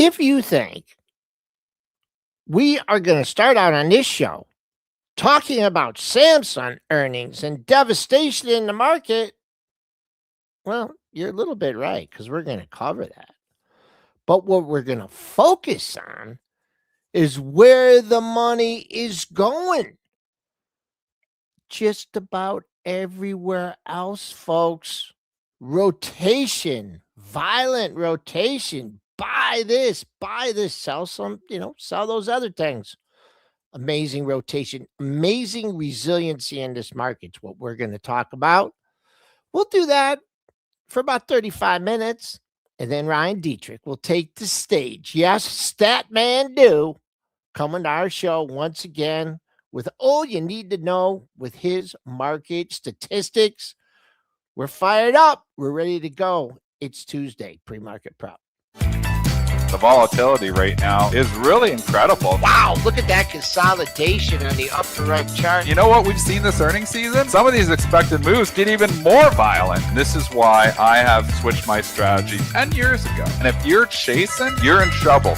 If you think we are going to start out on this show talking about Samsung earnings and devastation in the market, well, you're a little bit right because we're going to cover that. But what we're going to focus on is where the money is going. Just about everywhere else, folks. Rotation, violent rotation. Buy this, sell some, sell those other things. Amazing rotation, amazing resiliency in this market's what we're going to talk about. We'll do that for about 35 minutes. And then Ryan Detrick will take the stage. Yes, Statman Do coming to our show once again with all you need to know with his market statistics. We're fired up. We're ready to go. It's Tuesday, pre-market prep. The volatility right now is really incredible. Wow, look at that consolidation on the upper right chart. You know what we've seen this earnings season? Some of these expected moves get even more violent. And this is why I have switched my strategy 10 years ago. And if you're chasing, you're in trouble.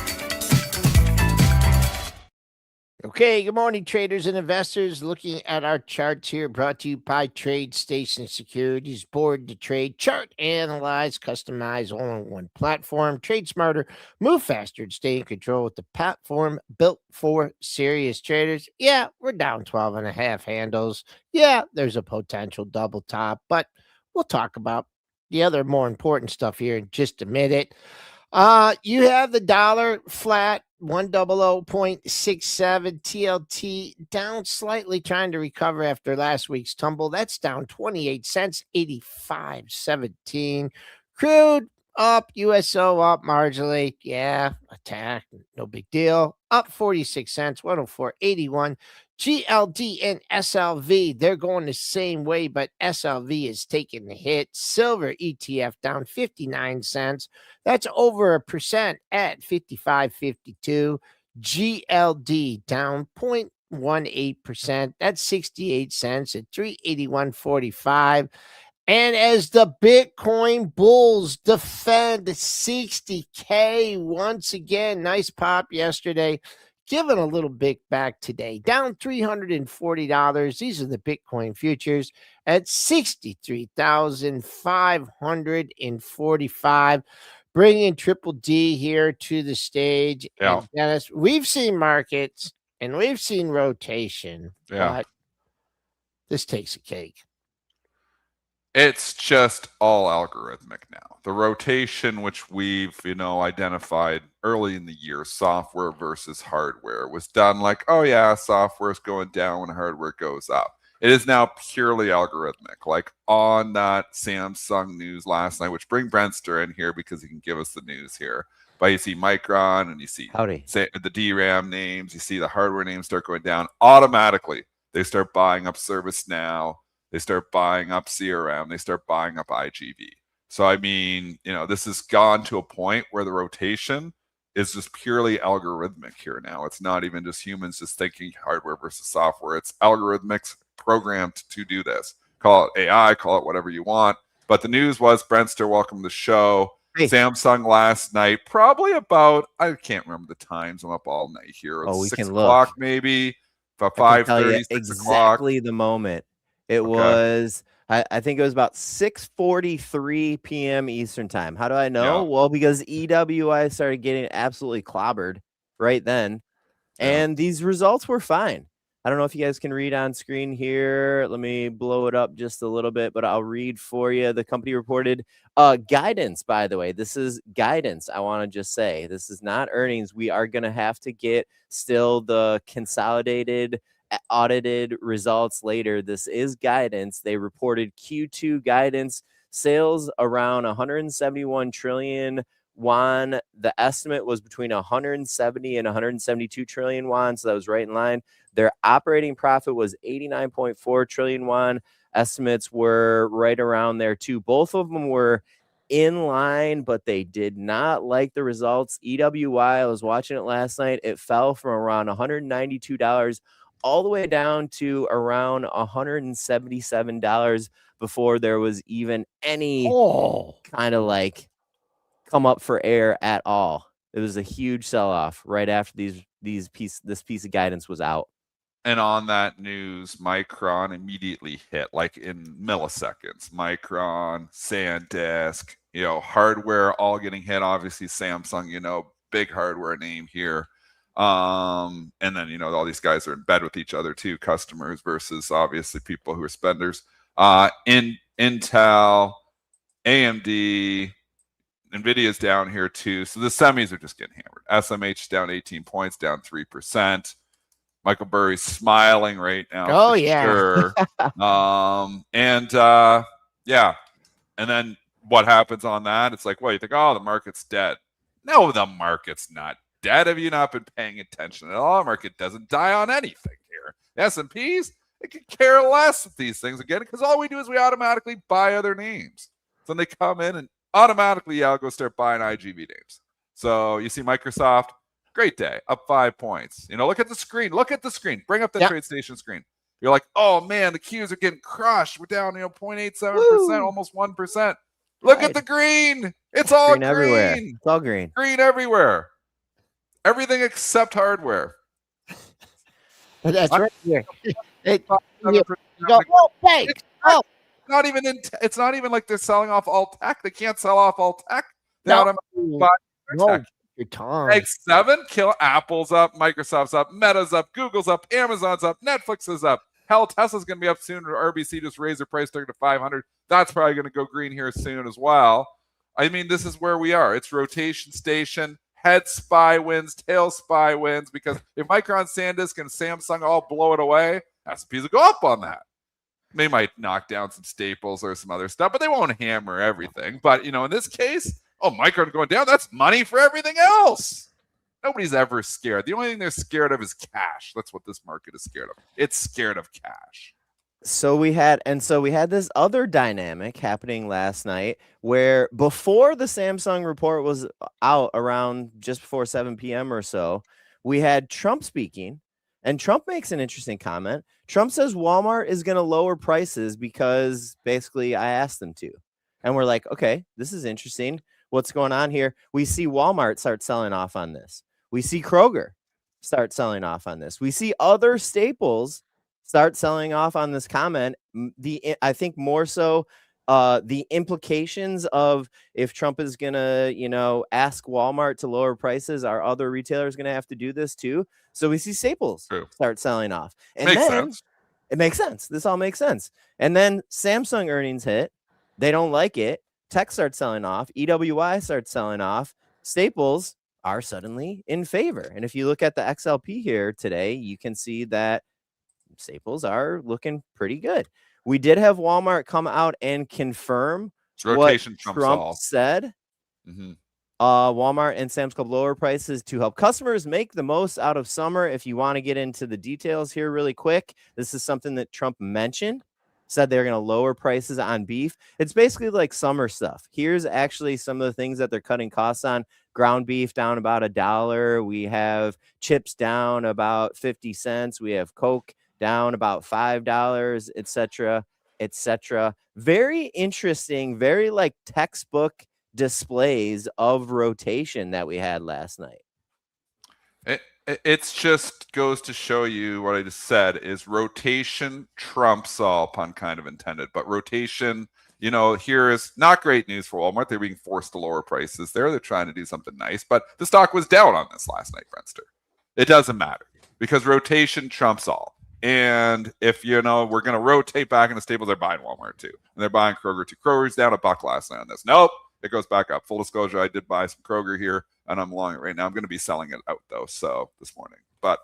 Okay, good morning, traders and investors. Looking at our charts here, brought to you by TradeStation Securities. Board to trade, chart, analyze, customize, all on one platform. Trade smarter, move faster, and stay in control with the platform built for serious traders. Yeah, we're down 12 and a half handles. Yeah, there's a potential double top, but we'll talk about the other more important stuff here in just a minute. You have the dollar flat, 100.67, TLT down slightly, trying to recover after last week's tumble. That's down 28 cents, 85.17. Crude up, USO up marginally. Yeah, attack, no big deal. Up 46 cents, 104.81. GLD and SLV, they're going the same way, but SLV is taking the hit. Silver ETF down 59 cents. That's over 1% at 55.52. GLD down 0.18%. That's 68 cents at 381.45. And as the Bitcoin bulls defend 60K once again, nice pop yesterday. Giving a little bit back today, down $340. These are the Bitcoin futures at 63,545. Bringing Triple D here to the stage. Yeah. And Dennis, we've seen markets and we've seen rotation, but this takes a cake. It's just all algorithmic now. The rotation, which we've, identified early in the year, software versus hardware, was done like, oh yeah, software is going down when hardware goes up. It is now purely algorithmic. Like on that Samsung news last night, which bring Brentster in here because he can give us the news here. But you see Micron and you see the DRAM names, you see the hardware names start going down automatically. They start buying up ServiceNow. They start buying up CRM. They start buying up IGV. So, I mean, this has gone to a point where the rotation is just purely algorithmic here now. It's not even just humans just thinking hardware versus software. It's algorithmics programmed to do this. Call it AI, call it whatever you want. But the news was, Brentster, welcome to the show. Hey. Samsung last night, probably about, I can't remember the times. I'm up all night here. Oh, we 6 can o'clock look. Maybe, about 5:30, 6 o'clock. Exactly the moment. It was, I think it was about 6:43 p.m. Eastern time. How do I know? Yeah. Well, because EWI started getting absolutely clobbered right then. And these results were fine. I don't know if you guys can read on screen here. Let me blow it up just a little bit, but I'll read for you. The company reported guidance, by the way. This is guidance. I want to just say this is not earnings. We are going to have to get still the consolidated audited results later. This is guidance. They reported Q2 guidance sales around 171 trillion won. The estimate was between 170 and 172 trillion won, so that was right in line. Their operating profit was 89.4 trillion won. Estimates were right around there too. Both of them were in line, but they did not like the results. EWI, I was watching it last night. It fell from around $192 all the way down to around $177 before there was even any kind of like come up for air at all. It was a huge sell-off right after this piece of guidance was out. And on that news, Micron immediately hit, like in milliseconds. Micron, SanDisk, hardware all getting hit. Obviously, Samsung, big hardware name here. And then, all these guys are in bed with each other too, customers versus obviously people who are spenders. Intel, AMD, NVIDIA's down here too. So the semis are just getting hammered. SMH down 18 points, down 3%. Michael Burry's smiling right now. Oh, yeah. Sure. Yeah. And then what happens on that? It's like, well, you think, oh, the market's dead. No, the market's not dead. Have you not been paying attention at all? The market doesn't die on anything here. S&Ps, it could care less with these things again, because all we do is we automatically buy other names. So they come in and automatically, I'll go start buying IGV names. So you see Microsoft, great day, up 5 points. Look at the screen. Bring up the TradeStation screen. You're like, oh man, the Qs are getting crushed. We're down, 0.87%, almost 1%. Look at the green. It's all green everywhere. It's all green. Green everywhere. Everything except hardware. That's right here. It's not even like they're selling off all tech. They can't sell off all tech. No. Tech. Your time. Like 7, kill. Apple's up, Microsoft's up, Meta's up, Google's up, Amazon's up, Netflix is up. Hell, Tesla's going to be up soon. RBC just raised their price target to 500. That's probably going to go green here soon as well. I mean, this is where we are. It's rotation station. Head SPY wins, tail SPY wins, because if Micron, SanDisk, and Samsung all blow it away, S&Ps will go up on that. They might knock down some staples or some other stuff, but they won't hammer everything. But, in this case, Micron going down, that's money for everything else. Nobody's ever scared. The only thing they're scared of is cash. That's what this market is scared of. It's scared of cash. So we had this other dynamic happening last night where before the Samsung report was out around just before 7 p.m. or so, we had Trump speaking, and Trump makes an interesting comment. Trump says Walmart is going to lower prices because basically I asked them to. And we're like, okay, this is interesting. What's going on here? We see Walmart start selling off on this. We see Kroger start selling off on this. We see other staples start selling off on this comment. I think more so the implications of if Trump is going to, ask Walmart to lower prices, are other retailers going to have to do this too? So we see staples start selling off. And makes sense. It makes sense. This all makes sense. And then Samsung earnings hit. They don't like it. Tech starts selling off. EWI starts selling off. Staples are suddenly in favor. And if you look at the XLP here today, you can see that staples are looking pretty good. We did have Walmart come out and confirm what Trump said. Mm-hmm. Walmart and Sam's Club lower prices to help customers make the most out of summer. If you want to get into the details here really quick, this is something that Trump mentioned. Said they're going to lower prices on beef. It's basically like summer stuff. Here's actually some of the things that they're cutting costs on. Ground beef down about $1. We have chips down about 50 cents. We have Coke down about $5, etc., etc. Very interesting, very like textbook displays of rotation that we had last night. It's just goes to show you what I just said is rotation trumps all, pun kind of intended, but rotation, here is not great news for Walmart. They're being forced to lower prices there. They're trying to do something nice, but the stock was down on this last night, Friendster. It doesn't matter because rotation trumps all. And if, we're going to rotate back into staples, they're buying Walmart too. And they're buying Kroger too. Kroger's down $1 last night on this. Nope. It goes back up. Full disclosure, I did buy some Kroger here, and I'm long it right now. I'm going to be selling it out, though, so this morning. But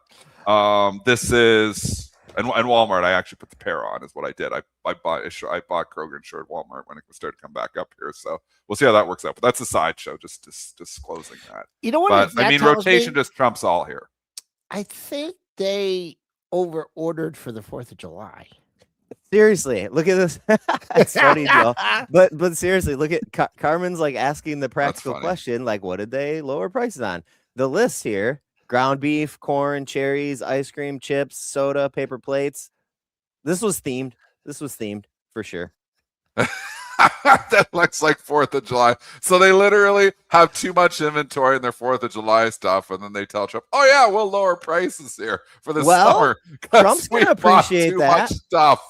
this is – and Walmart, I actually put the pair on is what I did. I bought Kroger and short Walmart when it started to come back up here. So we'll see how that works out. But that's a sideshow, just disclosing that. You know what? But, rotation just trumps all here. I think they over-ordered for the 4th of July. Seriously, look at this. It's funny, Joe. But seriously, look at Carmen's like asking the practical question, like, what did they lower prices on? The list here: ground beef, corn, cherries, ice cream, chips, soda, paper plates. This was themed. For sure. that looks like 4th of July. So they literally have too much inventory in their 4th of July stuff, and then they tell Trump, "Oh yeah, we'll lower prices here for the summer." Trump's going to appreciate too much stuff.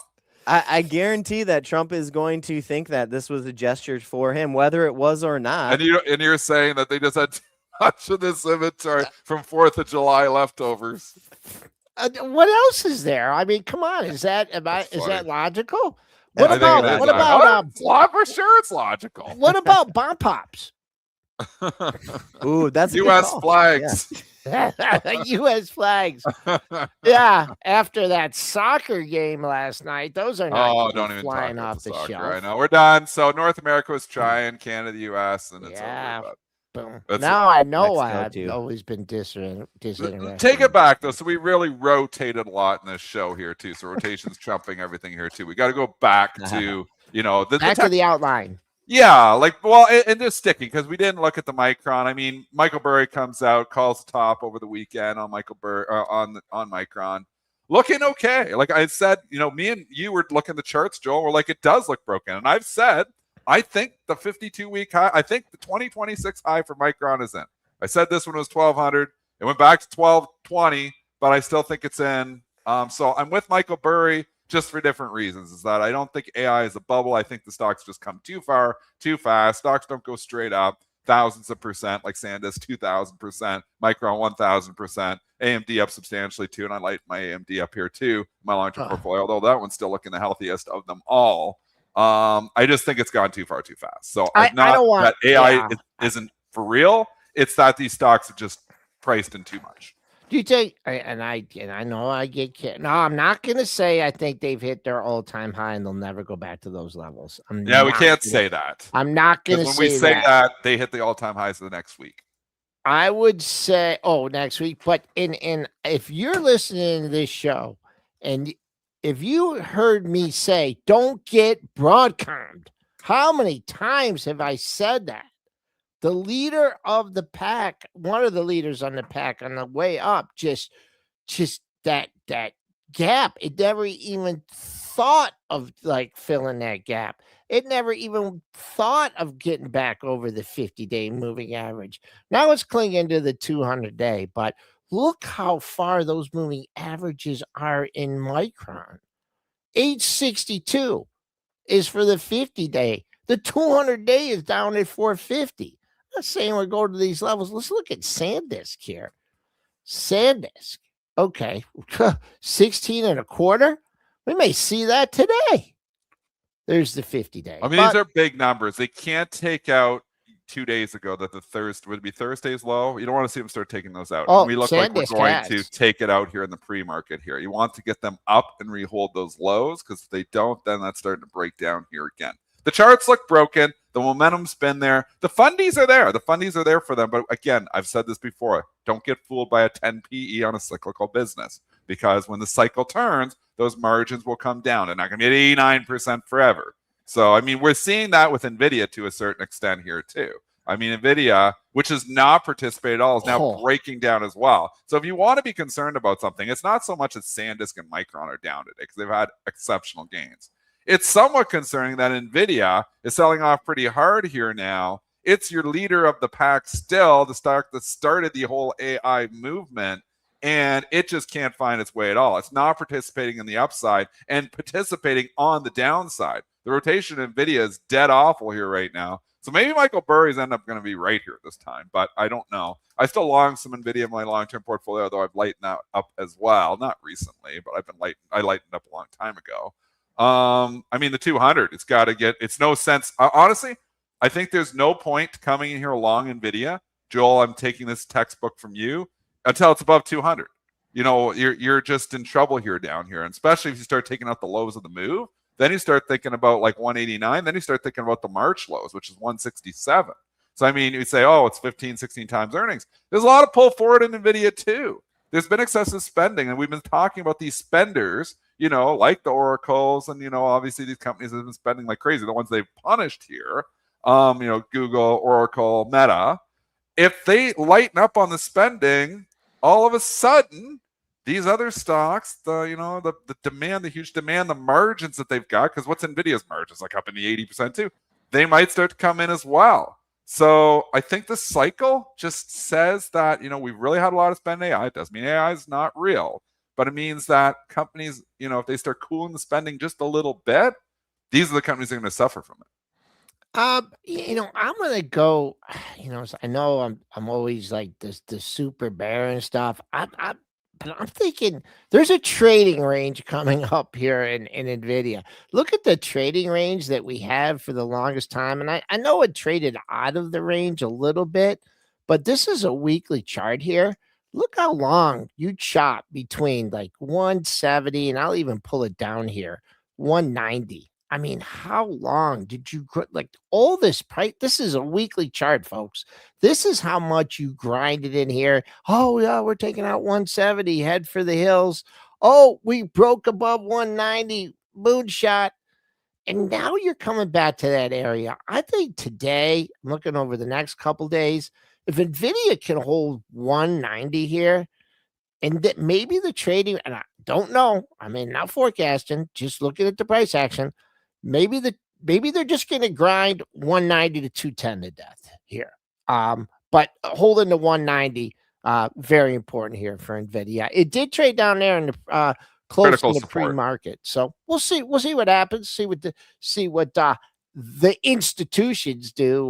I guarantee that Trump is going to think that this was a gesture for him, whether it was or not. And you're saying that they just had too much of this inventory from 4th of July leftovers. What else is there? I mean, come on, is that logical? What I about for sure it's logical. What about bomb pops? Ooh, that's U.S. flags. U.S. flags. Yeah, after that soccer game last night, those are not don't even flying talk off the soccer. shelf. I know we're done. So North America was trying, Canada, the U.S., and it's over. Boom. Now I know why I've always been disinterested. Take it back though. So we really rotated a lot in this show here too. So rotation's trumping everything here too. We got to go back to back to the outline. Yeah, and just sticking because we didn't look at the Micron. I mean, Michael Burry comes out, calls the top over the weekend on on Micron, looking okay. Like I said, me and you were looking at the charts, Joel. We're like, it does look broken, and I've said, I think the 52-week high, I think the 2026 high for Micron is in. I said this one was 1,200. It went back to 1,220, but I still think it's in. So I'm with Michael Burry just for different reasons. Is that I don't think AI is a bubble. I think the stocks just come too far, too fast. Stocks don't go straight up thousands of percent like SanDisk 2,000%, Micron 1,000%, AMD up substantially too. And I like my AMD up here too, my long-term portfolio, although that one's still looking the healthiest of them all. I just think it's gone too far too fast. So I don't want that AI isn't for real. It's that these stocks are just priced in too much. Do you think? And I know I get. No, I'm not going to say I think they've hit their all-time high and they'll never go back to those levels. We can't say that. I'm not going to say that. When we say that, they hit the all-time highs of the next week. I would say, next week. But if you're listening to this show and if you heard me say, don't get Broadcomed, how many times have I said that? The leader of the pack, one of the leaders on the pack on the way up, just that gap. It never even thought of filling that gap. It never even thought of getting back over the 50-day moving average. Now it's clinging to the 200-day, but look how far those moving averages are in Micron. 862 is for the 50-day. The 200-day is down at 450. I'm not saying we're going to these levels. Let's look at SanDisk here. SanDisk. Okay. 16 and a quarter. We may see that today. There's the 50-day. I mean, these are big numbers. They can't take out 2 days ago that the would be Thursday's low. You don't want to see them start taking those out. And we look like we're going to take it out here in the pre-market here. You want to get them up and rehold those lows because if they don't, then that's starting to break down here again. The charts look broken. The momentum's been there. The fundies are there. The fundies are there for them. But again, I've said this before. Don't get fooled by a 10 PE on a cyclical business because when the cycle turns, those margins will come down. They're not going to be at 89% forever. So, I mean, we're seeing that with NVIDIA to a certain extent here too. I mean, NVIDIA, which has not participated at all, is now breaking down as well. So if you want to be concerned about something, it's not so much that SanDisk and Micron are down today because they've had exceptional gains. It's somewhat concerning that NVIDIA is selling off pretty hard here now. It's your leader of the pack still, the stock that started the whole AI movement, and it just can't find its way at all. It's not participating in the upside and participating on the downside. The rotation of NVIDIA is dead awful here right now. So maybe Michael Burry's end up going to be right here this time, but I don't know. I still long some NVIDIA in my long-term portfolio, though I've lightened that up as well. Not recently, but I lightened up a long time ago. I mean, the 200, it's no sense. Honestly, I think there's no point coming in here long NVIDIA. Joel, I'm taking this textbook from you until it's above 200. You're just in trouble here down here. And especially if you start taking out the lows of the move, then you start thinking about like 189. Then you start thinking about the March lows, which is 167. So, I mean, you say, it's 15, 16 times earnings. There's a lot of pull forward in NVIDIA too. There's been excessive spending, and we've been talking about these spenders, like the Oracles, and, obviously these companies have been spending like crazy, the ones they've punished here, Google, Oracle, Meta. If they lighten up on the spending, all of a sudden, these other stocks, the demand, the huge demand, the margins that they've got, because what's NVIDIA's margins? Like up in the 80% too. they might start to come in as well. So I think the cycle just says that, we've really had a lot of spend AI. It doesn't mean AI is not real, but it means that companies, if they start cooling the spending just a little bit, these are the companies that are going to suffer from it. I'm gonna go. I know I'm always like this the super bear and stuff. But I'm thinking there's a trading range coming up here in Nvidia. Look at the trading range that we have for the longest time, and I know it traded out of the range a little bit, but this is a weekly chart here. Look how long you chop between like 170, and I'll even pull it down here, 190. I mean, how long did you like all this price? This is a weekly chart, folks. This is how much you grinded in here. Oh, yeah, we're taking out 170, head for the hills. Oh, we broke above 190, moonshot. And now you're coming back to that area. I think today, I'm looking over the next couple days, if NVIDIA can hold 190 here, and that maybe the trading, and I don't know, I mean, not forecasting, just looking at the price action. Maybe they're just going to grind 190 to 210 to death here. But holding the 190, very important here for NVIDIA. It did trade down there in the close to the pre-market, so we'll see. We'll see what happens. See what the institutions do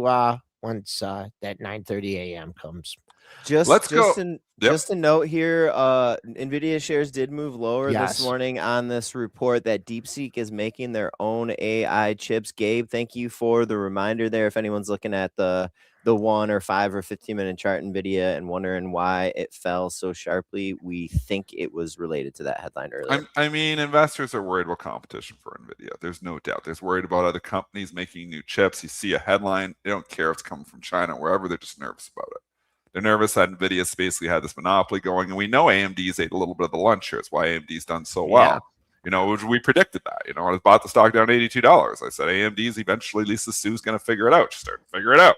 once that 9:30 a.m. comes. Just a note here, NVIDIA shares did move lower this morning on this report that DeepSeek is making their own AI chips. Gabe, thank you for the reminder there. If anyone's looking at the 1 or 5 or 15-minute chart NVIDIA and wondering why it fell so sharply, we think it was related to that headline earlier. I mean, investors are worried about competition for NVIDIA. There's no doubt. There's worried about other companies making new chips. You see a headline, they don't care if it's coming from China or wherever. They're just nervous about it. They're nervous that NVIDIA's basically had this monopoly going, and we know AMD's ate a little bit of the lunch here. It's why AMD's done so well. We predicted that. I bought the stock down $82. I said AMD's eventually, Lisa Su's going to figure it out. She's starting to figure it out.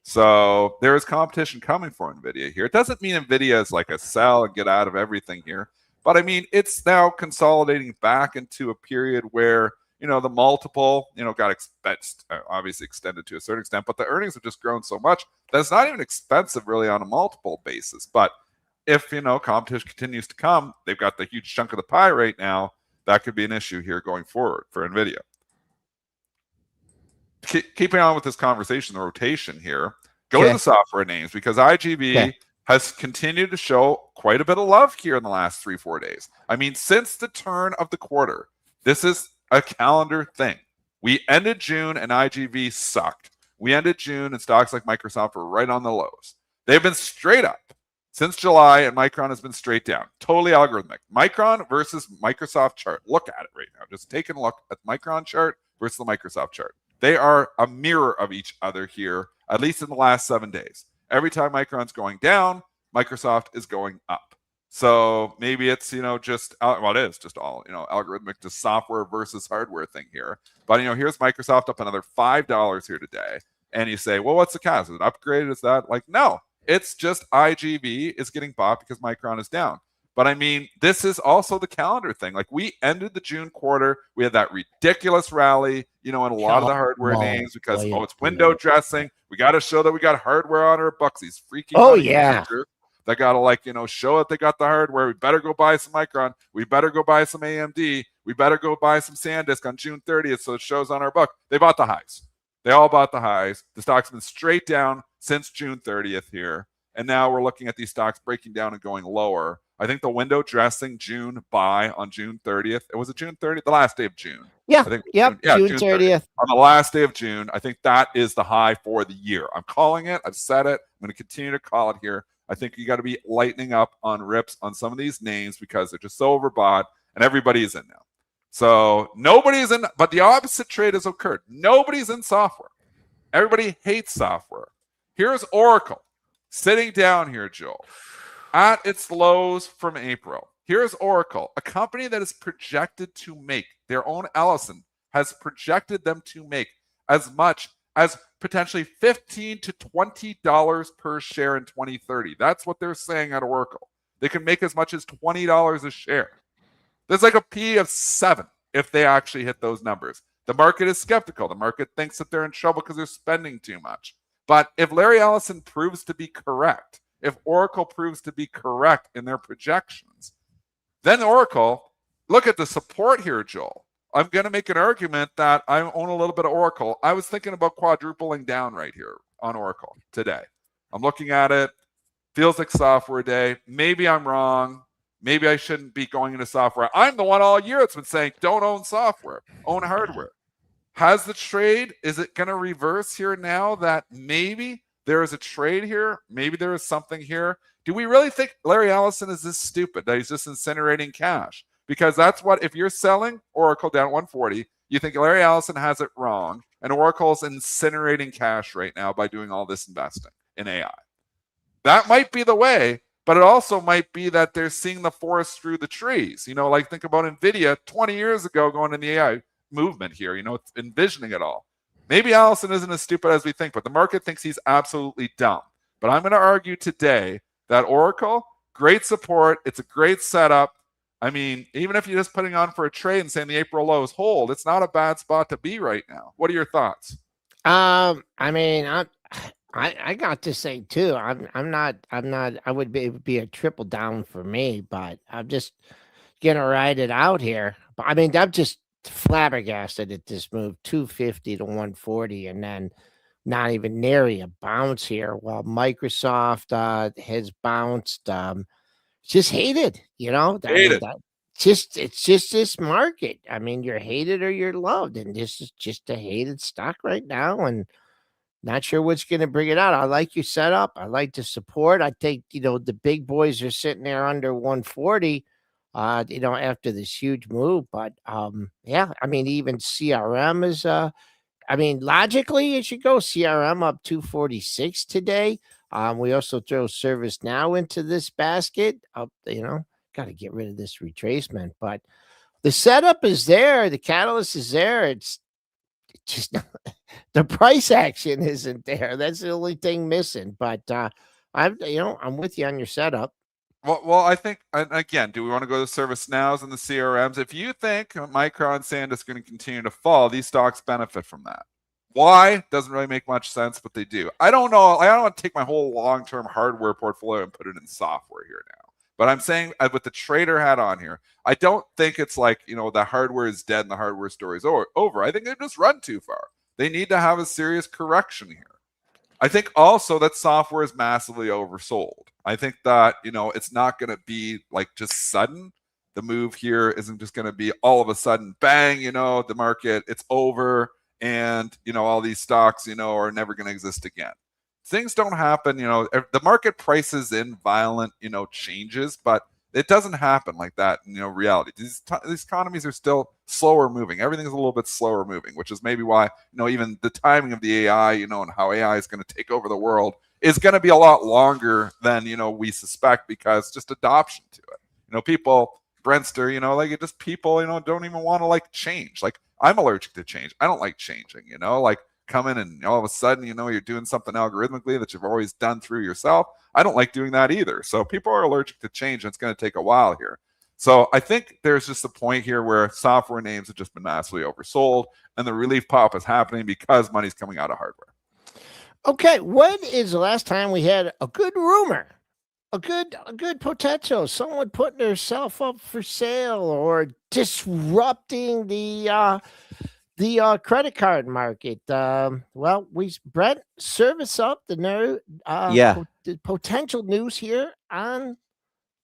So there is competition coming for NVIDIA here. It doesn't mean NVIDIA is like a sell and get out of everything here. But I mean, it's now consolidating back into a period where, the multiple, got obviously extended to a certain extent, but the earnings have just grown so much that it's not even expensive really on a multiple basis. But if, competition continues to come, they've got the huge chunk of the pie right now. That could be an issue here going forward for NVIDIA. Keeping on with this conversation, the rotation here, go to the software names because IGB has continued to show quite a bit of love here in the last 3-4 days. I mean, since the turn of the quarter, this is a calendar thing. We ended June and IGV sucked. We ended June and stocks like Microsoft were right on the lows. They've been straight up since July, and Micron has been straight down. Totally algorithmic. Micron versus Microsoft chart. Look at it right now. Just take a look at the Micron chart versus the Microsoft chart. They are a mirror of each other here, at least in the last 7 days. Every time Micron's going down, Microsoft is going up. So maybe it's, it is just all, algorithmic to software versus hardware thing here. But, here's Microsoft up another $5 here today. And you say, well, what's the cause? Is it upgraded? Is that no, it's just IGV is getting bought because Micron is down. But I mean, this is also the calendar thing. Like we ended the June quarter. We had that ridiculous rally, in a lot of the hardware names because, it's window dressing. We got to show that we got hardware on our books. These freaky managers. They got to, show that they got the hardware. We better go buy some Micron. We better go buy some AMD. We better go buy some SanDisk on June 30th so it shows on our book. They bought the highs. They all bought the highs. The stock's been straight down since June 30th here. And now we're looking at these stocks breaking down and going lower. I think the window dressing June buy on June 30th. It was June 30th, the last day of June. Yeah. June 30th. On the last day of June, I think that is the high for the year. I'm calling it. I've said it. I'm going to continue to call it here. I think you got to be lightening up on rips on some of these names because they're just so overbought and everybody is in now. So nobody's in, but the opposite trade has occurred. Nobody's in software. Everybody hates software. Here's Oracle sitting down here, Joel, at its lows from April. Here's Oracle, a company that is projected to make, their own Ellison has projected them to make as much as potentially $15 to $20 per share in 2030. That's what they're saying at Oracle. They can make as much as $20 a share. There's like a P of 7 if they actually hit those numbers. The market is skeptical. The market thinks that they're in trouble because they're spending too much. But if Larry Ellison proves to be correct, if Oracle proves to be correct in their projections, then Oracle, look at the support here, Joel. I'm going to make an argument that I own a little bit of Oracle. I was thinking about quadrupling down right here on Oracle today. I'm looking at it. Feels like software day. Maybe I'm wrong. Maybe I shouldn't be going into software. I'm the one all year that's been saying, don't own software, own hardware. Has the trade, is it going to reverse here now that maybe there is a trade here? Maybe there is something here. Do we really think Larry Ellison is this stupid that he's just incinerating cash? Because that's what, if you're selling Oracle down 140, you think Larry Ellison has it wrong, and Oracle's incinerating cash right now by doing all this investing in AI. That might be the way, but it also might be that they're seeing the forest through the trees. You know, like think about NVIDIA 20 years ago going in the AI movement here, you know, envisioning it all. Maybe Ellison isn't as stupid as we think, but the market thinks he's absolutely dumb. But I'm going to argue today that Oracle, great support. It's a great setup. I mean, even if you're just putting on for a trade and saying the April lows hold, it's not a bad spot to be right now. What are your thoughts? I mean, I got to say too, I'm not, I would be a triple down for me, but I'm just gonna ride it out here. But I mean, I'm just flabbergasted at this move, 250 to 140, and then not even nary a bounce here. While Microsoft has bounced, just hated, you know. Hated. It's just this market. I mean, you're hated or you're loved, and this is just a hated stock right now, and not sure what's going to bring it out. I like your setup. I like the support. I think, you know, the big boys are sitting there under 140, you know, after this huge move. But yeah, I mean, even CRM is, I mean, logically, it should go CRM up 246 today. We also throw ServiceNow into this basket. You know, got to get rid of this retracement. But the setup is there. The catalyst is there. It's just not, the price action isn't there. That's the only thing missing. But I'm with you on your setup. Well, I think, again, do we want to go to ServiceNows and the CRMs? If you think Micron and SanDisk is going to continue to fall, these stocks benefit from that. Why? Doesn't really make much sense, but they do. I don't know. I don't want to take my whole long-term hardware portfolio and put it in software here now. But I'm saying with the trader hat on here, I don't think it's like, you know, the hardware is dead and the hardware story is over. I think they've just run too far. They need to have a serious correction here. I think also that software is massively oversold. I think that, you know, it's not going to be like just sudden. The move here isn't just going to be all of a sudden, bang, you know, the market, it's over. And, you know, all these stocks, you know, are never going to exist again. Things don't happen, you know, the market prices in violent, you know, changes, but it doesn't happen like that in, you know, reality. These economies are still slower moving. Everything's a little bit slower moving, which is maybe why, you know, even the timing of the AI, you know, and how AI is going to take over the world is going to be a lot longer than, you know, we suspect, because just adoption to it. You know, people, Brentster, you know, like it just people, you know, don't even want to like change. Like I'm allergic to change. I don't like changing, you know, like come in and all of a sudden, you know, you're doing something algorithmically that you've always done through yourself. I don't like doing that either. So people are allergic to change, and it's going to take a while here. So I think there's just a point here where software names have just been massively oversold, and the relief pop is happening because money's coming out of hardware. Okay, when is the last time we had a good rumor, a good potential, someone putting herself up for sale or disrupting the credit card market? Well, Brett, service up the the potential news here on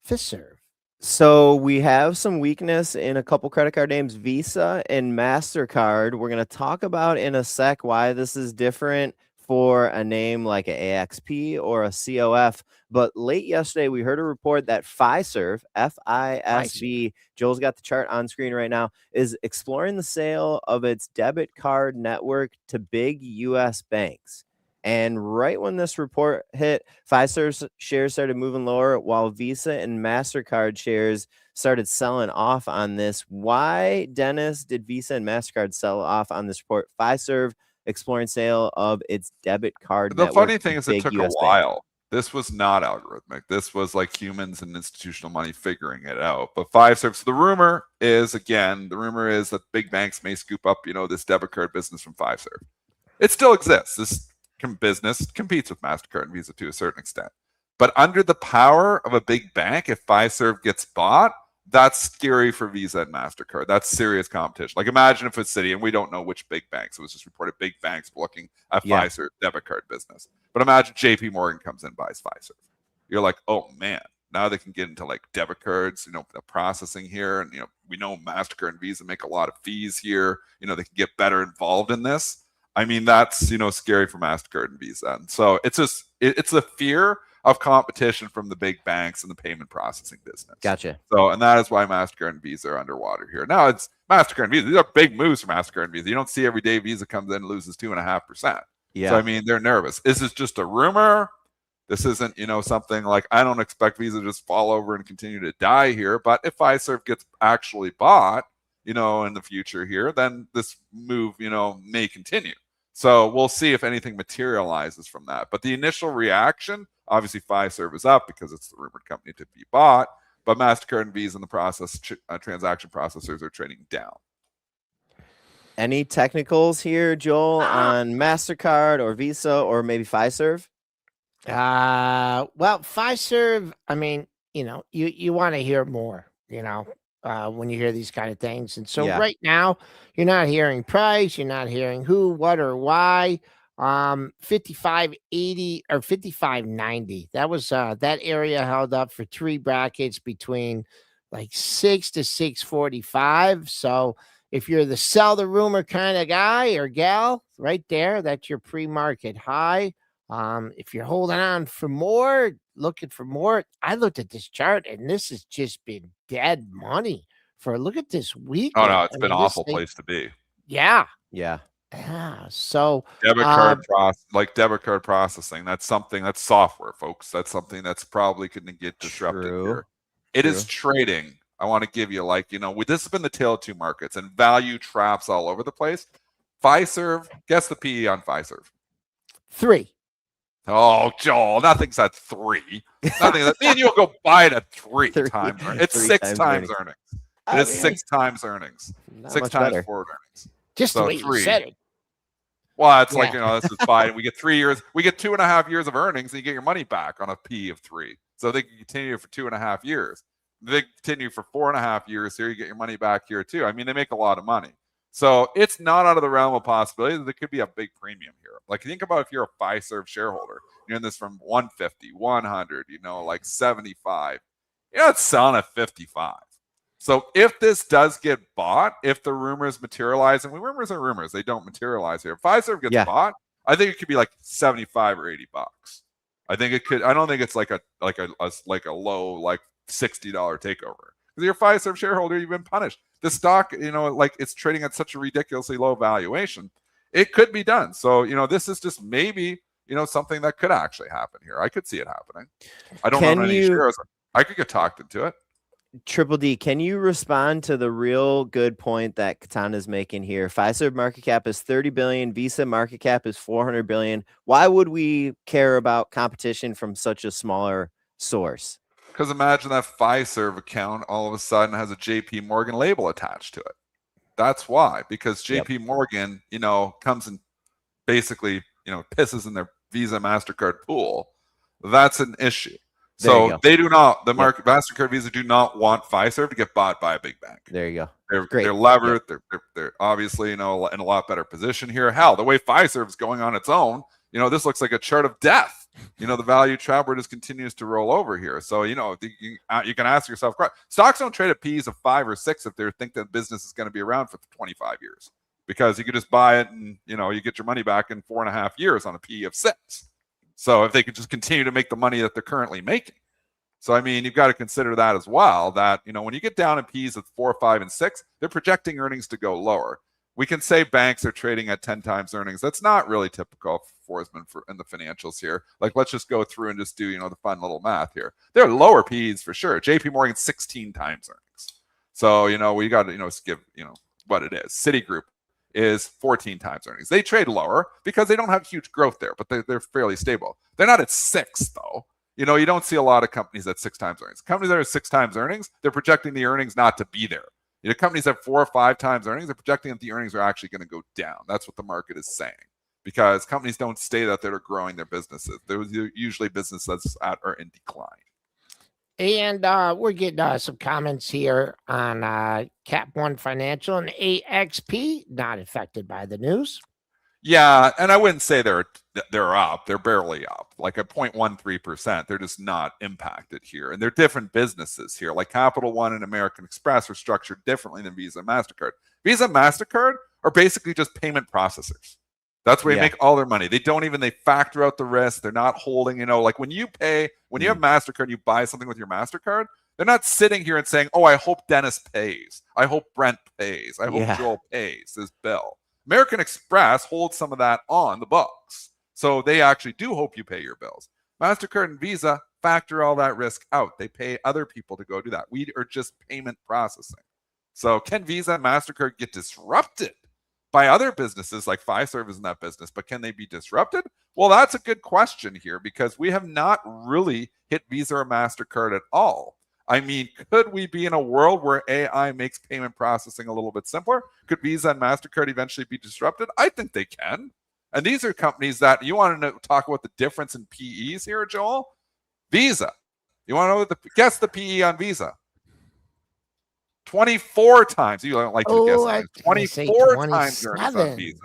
Fiserv. So we have some weakness in a couple credit card names, Visa and MasterCard. We're going to talk about in a sec why this is different for a name like an AXP or a COF. But late yesterday, we heard a report that Fiserv, FISV, Joel's got the chart on screen right now, is exploring the sale of its debit card network to big U.S. banks. And right when this report hit, Fiserv's shares started moving lower, while Visa and MasterCard shares started selling off on this. Why, Dennis, did Visa and MasterCard sell off on this report? Fiserv exploring sale of its debit card network. The funny thing is it took a while. This was not algorithmic. This was like humans and institutional money figuring it out. But Fiserv, so the rumor is that big banks may scoop up, this debit card business from Fiserv. It still exists. This business competes with MasterCard and Visa to a certain extent. But under the power of a big bank, if Fiserv gets bought, that's scary for Visa and MasterCard. That's serious competition. Like imagine if it's Citi, and we don't know which big banks. It was just reported big banks looking at Fiserv debit card business. But imagine JP Morgan comes in and buys Fiserv. You're like, oh man, now they can get into like debit cards, the processing here. And, we know MasterCard and Visa make a lot of fees here. They can get better involved in this. I mean, that's, scary for MasterCard and Visa. And so it's just, it's the fear of competition from the big banks and the payment processing business. Gotcha. So, and that is why MasterCard and Visa are underwater here. Now it's MasterCard and Visa. These are big moves for MasterCard and Visa. You don't see every day Visa comes in and loses 2.5%. Yeah. So, I mean, they're nervous. This is just a rumor. This isn't, something like, I don't expect Visa to just fall over and continue to die here. But if Fiserv gets actually bought, in the future here, then this move, may continue. So we'll see if anything materializes from that. But the initial reaction, obviously Fiserv is up because it's the rumored company to be bought, but MasterCard and Visa in the process, transaction processors are trading down. Any technicals here, Joel, on MasterCard or Visa or maybe Fiserv? Well, Fiserv, I mean, you want to hear more, when you hear these kind of things. And so right now, you're not hearing price, you're not hearing who, what, or why. 55.80 or 55.90. That was that area held up for 3 brackets between like 6 to 645. So if you're the sell the rumor kind of guy or gal, right there, that's your pre-market high. If you're holding on for more, looking for more, I looked at this chart and this has just been dead money for look at this week. Oh no, it's been an awful place to be. Yeah. Yeah. Yeah. So debit card processing, that's something that's software, folks. That's something that's probably going to get disrupted here. It is trading. I want to give you this has been the tale of two markets and value traps all over the place. Fiserv, guess the PE on Fiserv. 3. Oh, Joel, nothing's at 3. Nothing. Man, you'll go buy it at 3 times. It's 6 times earnings. It is 6 times earnings. 6 times forward earnings. Just the way you said it. Well, it's like, this is fine. We get 3 years. We get 2.5 years of earnings, and you get your money back on a P of 3. So they can continue for 2.5 years. They continue for 4.5 years here. You get your money back here too. I mean, they make a lot of money. So it's not out of the realm of possibility that there could be a big premium here. Like think about if you're a Fiserv shareholder, you're in this from 150, 100, like 75. It's selling at 55. So if this does get bought, if the rumors materialize, and rumors are rumors, they don't materialize here. If Fiserv gets bought, I think it could be like 75 or 80 bucks. I think it could. I don't think it's like a low like $60 takeover. Because you're a Fiserv shareholder, you've been punished. The stock, it's trading at such a ridiculously low valuation. It could be done. So, this is just maybe, something that could actually happen here. I could see it happening. I don't know any shares. I could get talked into it. Triple D, can you respond to the real good point that Katana is making here? Fiserv market cap is 30 billion. Visa market cap is 400 billion. Why would we care about competition from such a smaller source? Because imagine that Fiserv account all of a sudden has a JP Morgan label attached to it. That's why. Because JP Morgan, comes and basically, pisses in their Visa MasterCard pool. That's an issue. So they do not, the market, MasterCard, Visa do not want Fiserv to get bought by a big bank. There you go. They're levered. They're obviously, in a lot better position here. Hell, the way Fiserv is going on its own, this looks like a chart of death. The value trap just continues to roll over here. So, you can ask yourself, stocks don't trade at P's of 5 or 6 if they think that business is going to be around for 25 years. Because you could just buy it and, you get your money back in 4.5 years on a P of 6. So if they could just continue to make the money that they're currently making. So, I mean, you've got to consider that as well, that, when you get down in P's of 4, 5, and 6, they're projecting earnings to go lower. We can say banks are trading at 10 times earnings. That's not really typical for Forsman in the financials here. Like, let's just go through and just do, the fun little math here. There are lower P's for sure. JP Morgan, 16 times earnings. So, we got to, give, what it is. Citigroup is 14 times earnings. They trade lower because they don't have huge growth there, but they're fairly stable. They're not at 6 though. You don't see a lot of companies at 6 times earnings. Companies that are 6 times earnings, they're projecting the earnings not to be there. Companies at 4 or 5 times earnings, they're projecting that the earnings are actually going to go down. That's what the market is saying, because companies don't stay that they're growing their businesses. They're usually businesses that's at or in decline. And we're getting some comments here on Cap One Financial and AXP, not affected by the news. Yeah, and I wouldn't say they're up. They're barely up, like at 0.13%. They're just not impacted here. And they're different businesses here. Like Capital One and American Express are structured differently than Visa and MasterCard. Visa and MasterCard are basically just payment processors. That's where they make all their money. They factor out the risk. They're not holding, like when you have MasterCard, you buy something with your MasterCard, they're not sitting here and saying, oh, I hope Dennis pays. I hope Brent pays. I hope Joel pays this bill. American Express holds some of that on the books. So they actually do hope you pay your bills. MasterCard and Visa factor all that risk out. They pay other people to go do that. We are just payment processing. So can Visa and MasterCard get disrupted by other businesses? Like Fiserv is in that business, but can they be disrupted? Well, that's a good question here, because we have not really hit Visa or MasterCard at all. I mean, could we be in a world where AI makes payment processing a little bit simpler? Could Visa and MasterCard eventually be disrupted? I think they can. And these are companies that you want to talk about the difference in PEs here, Joel. Visa. You want to know guess the PE on Visa? 24 times. You don't like to guess. 24 times earnings on Visa.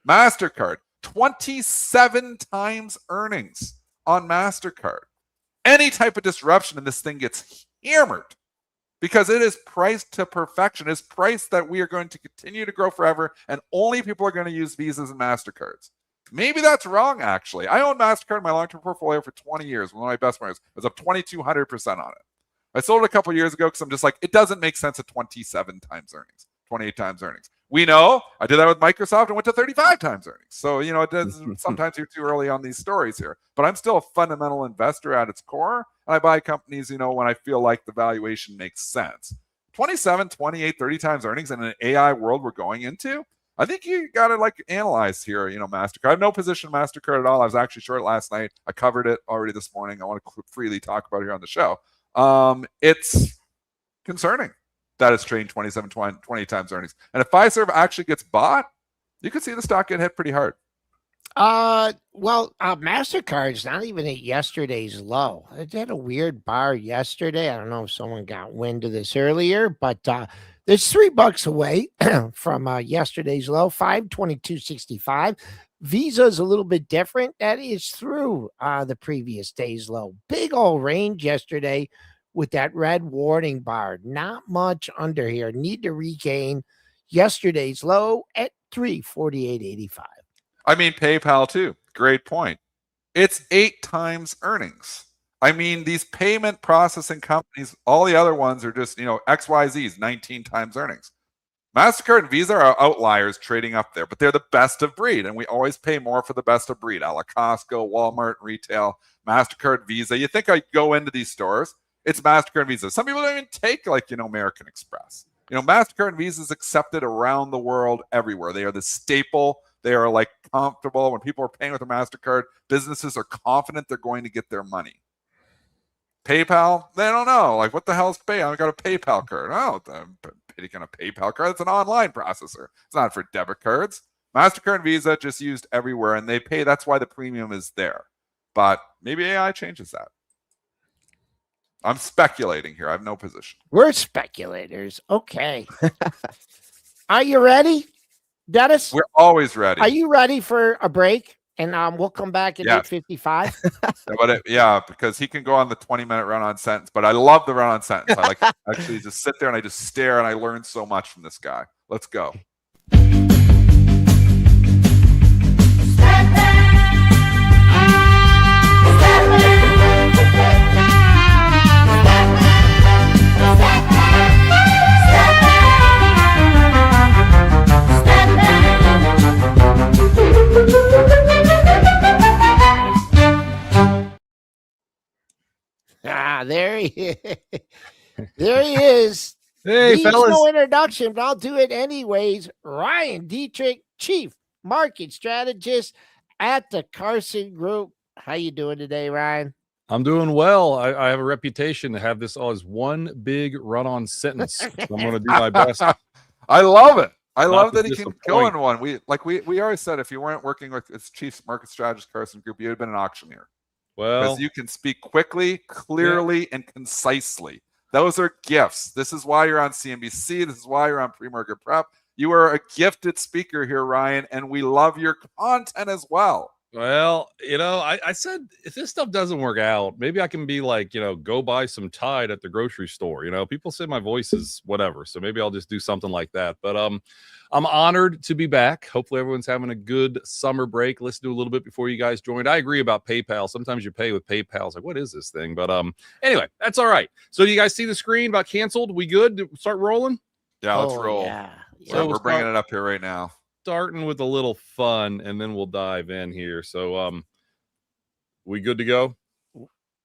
MasterCard, 27 times earnings on MasterCard. Any type of disruption and this thing gets hammered, because it is priced to perfection. It's priced that we are going to continue to grow forever, and only people are going to use Visas and MasterCards. Maybe that's wrong, actually. I owned MasterCard in my long-term portfolio for 20 years. One of my best friends was up 2,200% on it. I sold it a couple of years ago because I'm just like, it doesn't make sense at 27 times earnings, 28 times earnings. We know I did that with Microsoft and went to 35 times earnings. So, it does, sometimes you're too early on these stories here. But I'm still a fundamental investor at its core. And I buy companies, when I feel like the valuation makes sense. 27, 28, 30 times earnings in an AI world we're going into, I think you got to analyze here, MasterCard. I have no position in MasterCard at all. I was actually short last night. I covered it already this morning. I want to freely talk about it here on the show. It's concerning that it's trading 27, 20 times earnings. And if Fiserv actually gets bought, you could see the stock get hit pretty hard. MasterCard's not even at yesterday's low. It had a weird bar yesterday. I don't know if someone got wind of this earlier, but there's $3 away from yesterday's low, 522.65. Visa's a little bit different. That is through the previous day's low. Big old range yesterday with that red warning bar. Not much under here. Need to regain yesterday's low at 348.85. I mean, PayPal too. Great point. It's 8 times earnings. I mean, these payment processing companies, all the other ones are just, XYZ's 19 times earnings. MasterCard and Visa are outliers trading up there, but they're the best of breed, and we always pay more for the best of breed. A la Costco, Walmart, retail, MasterCard, Visa. You think I go into these stores, it's MasterCard and Visa. Some people don't even take American Express. MasterCard and Visa is accepted around the world everywhere. They are the staple. They are comfortable. When people are paying with a MasterCard, businesses are confident they're going to get their money. PayPal, they don't know. What the hell's pay? I've got a PayPal card. Oh, I'm taking a PayPal card. It's an online processor. It's not for debit cards. MasterCard and Visa just used everywhere, and they pay. That's why the premium is there. But maybe AI changes that. I'm speculating here. I have no position. We're speculators. Okay. Are you ready, Dennis? We're always ready. Are you ready for a break? And we'll come back at 8:55. Because he can go on the 20-minute run-on sentence. But I love the run-on sentence. I actually just sit there and I just stare, and I learn so much from this guy. Let's go. There he is. Hey, Needs fellas. no introduction, but I'll do it anyways. Ryan Detrick, Chief Market Strategist at the Carson Group. How you doing today, Ryan? I'm doing well. I have a reputation to have this all as one big run-on sentence. So I'm going to do my best. I love it. I Not love to that he can go in one. We always said if you weren't working with its Chief Market Strategist Carson Group, you'd have been an auctioneer. Well, because you can speak quickly, clearly, and concisely. Those are gifts. This is why you're on CNBC. This is why you're on PreMarket Prep. You are a gifted speaker here, Ryan, and we love your content as well. Well, I said if this stuff doesn't work out, maybe I can be like, go buy some Tide at the grocery store. People say my voice is whatever, so maybe I'll just do something like that. But I'm honored to be back. Hopefully everyone's having a good summer break. Let's do a little bit before you guys joined. I agree about PayPal. Sometimes you pay with PayPal. It's like, what is this thing? But anyway, that's all right. So you guys see the screen about canceled? We good? Start rolling? Yeah, let's roll. Yeah. So we're bringing it up here right now. Starting with a little fun, and then well dive in here. So, we good to go?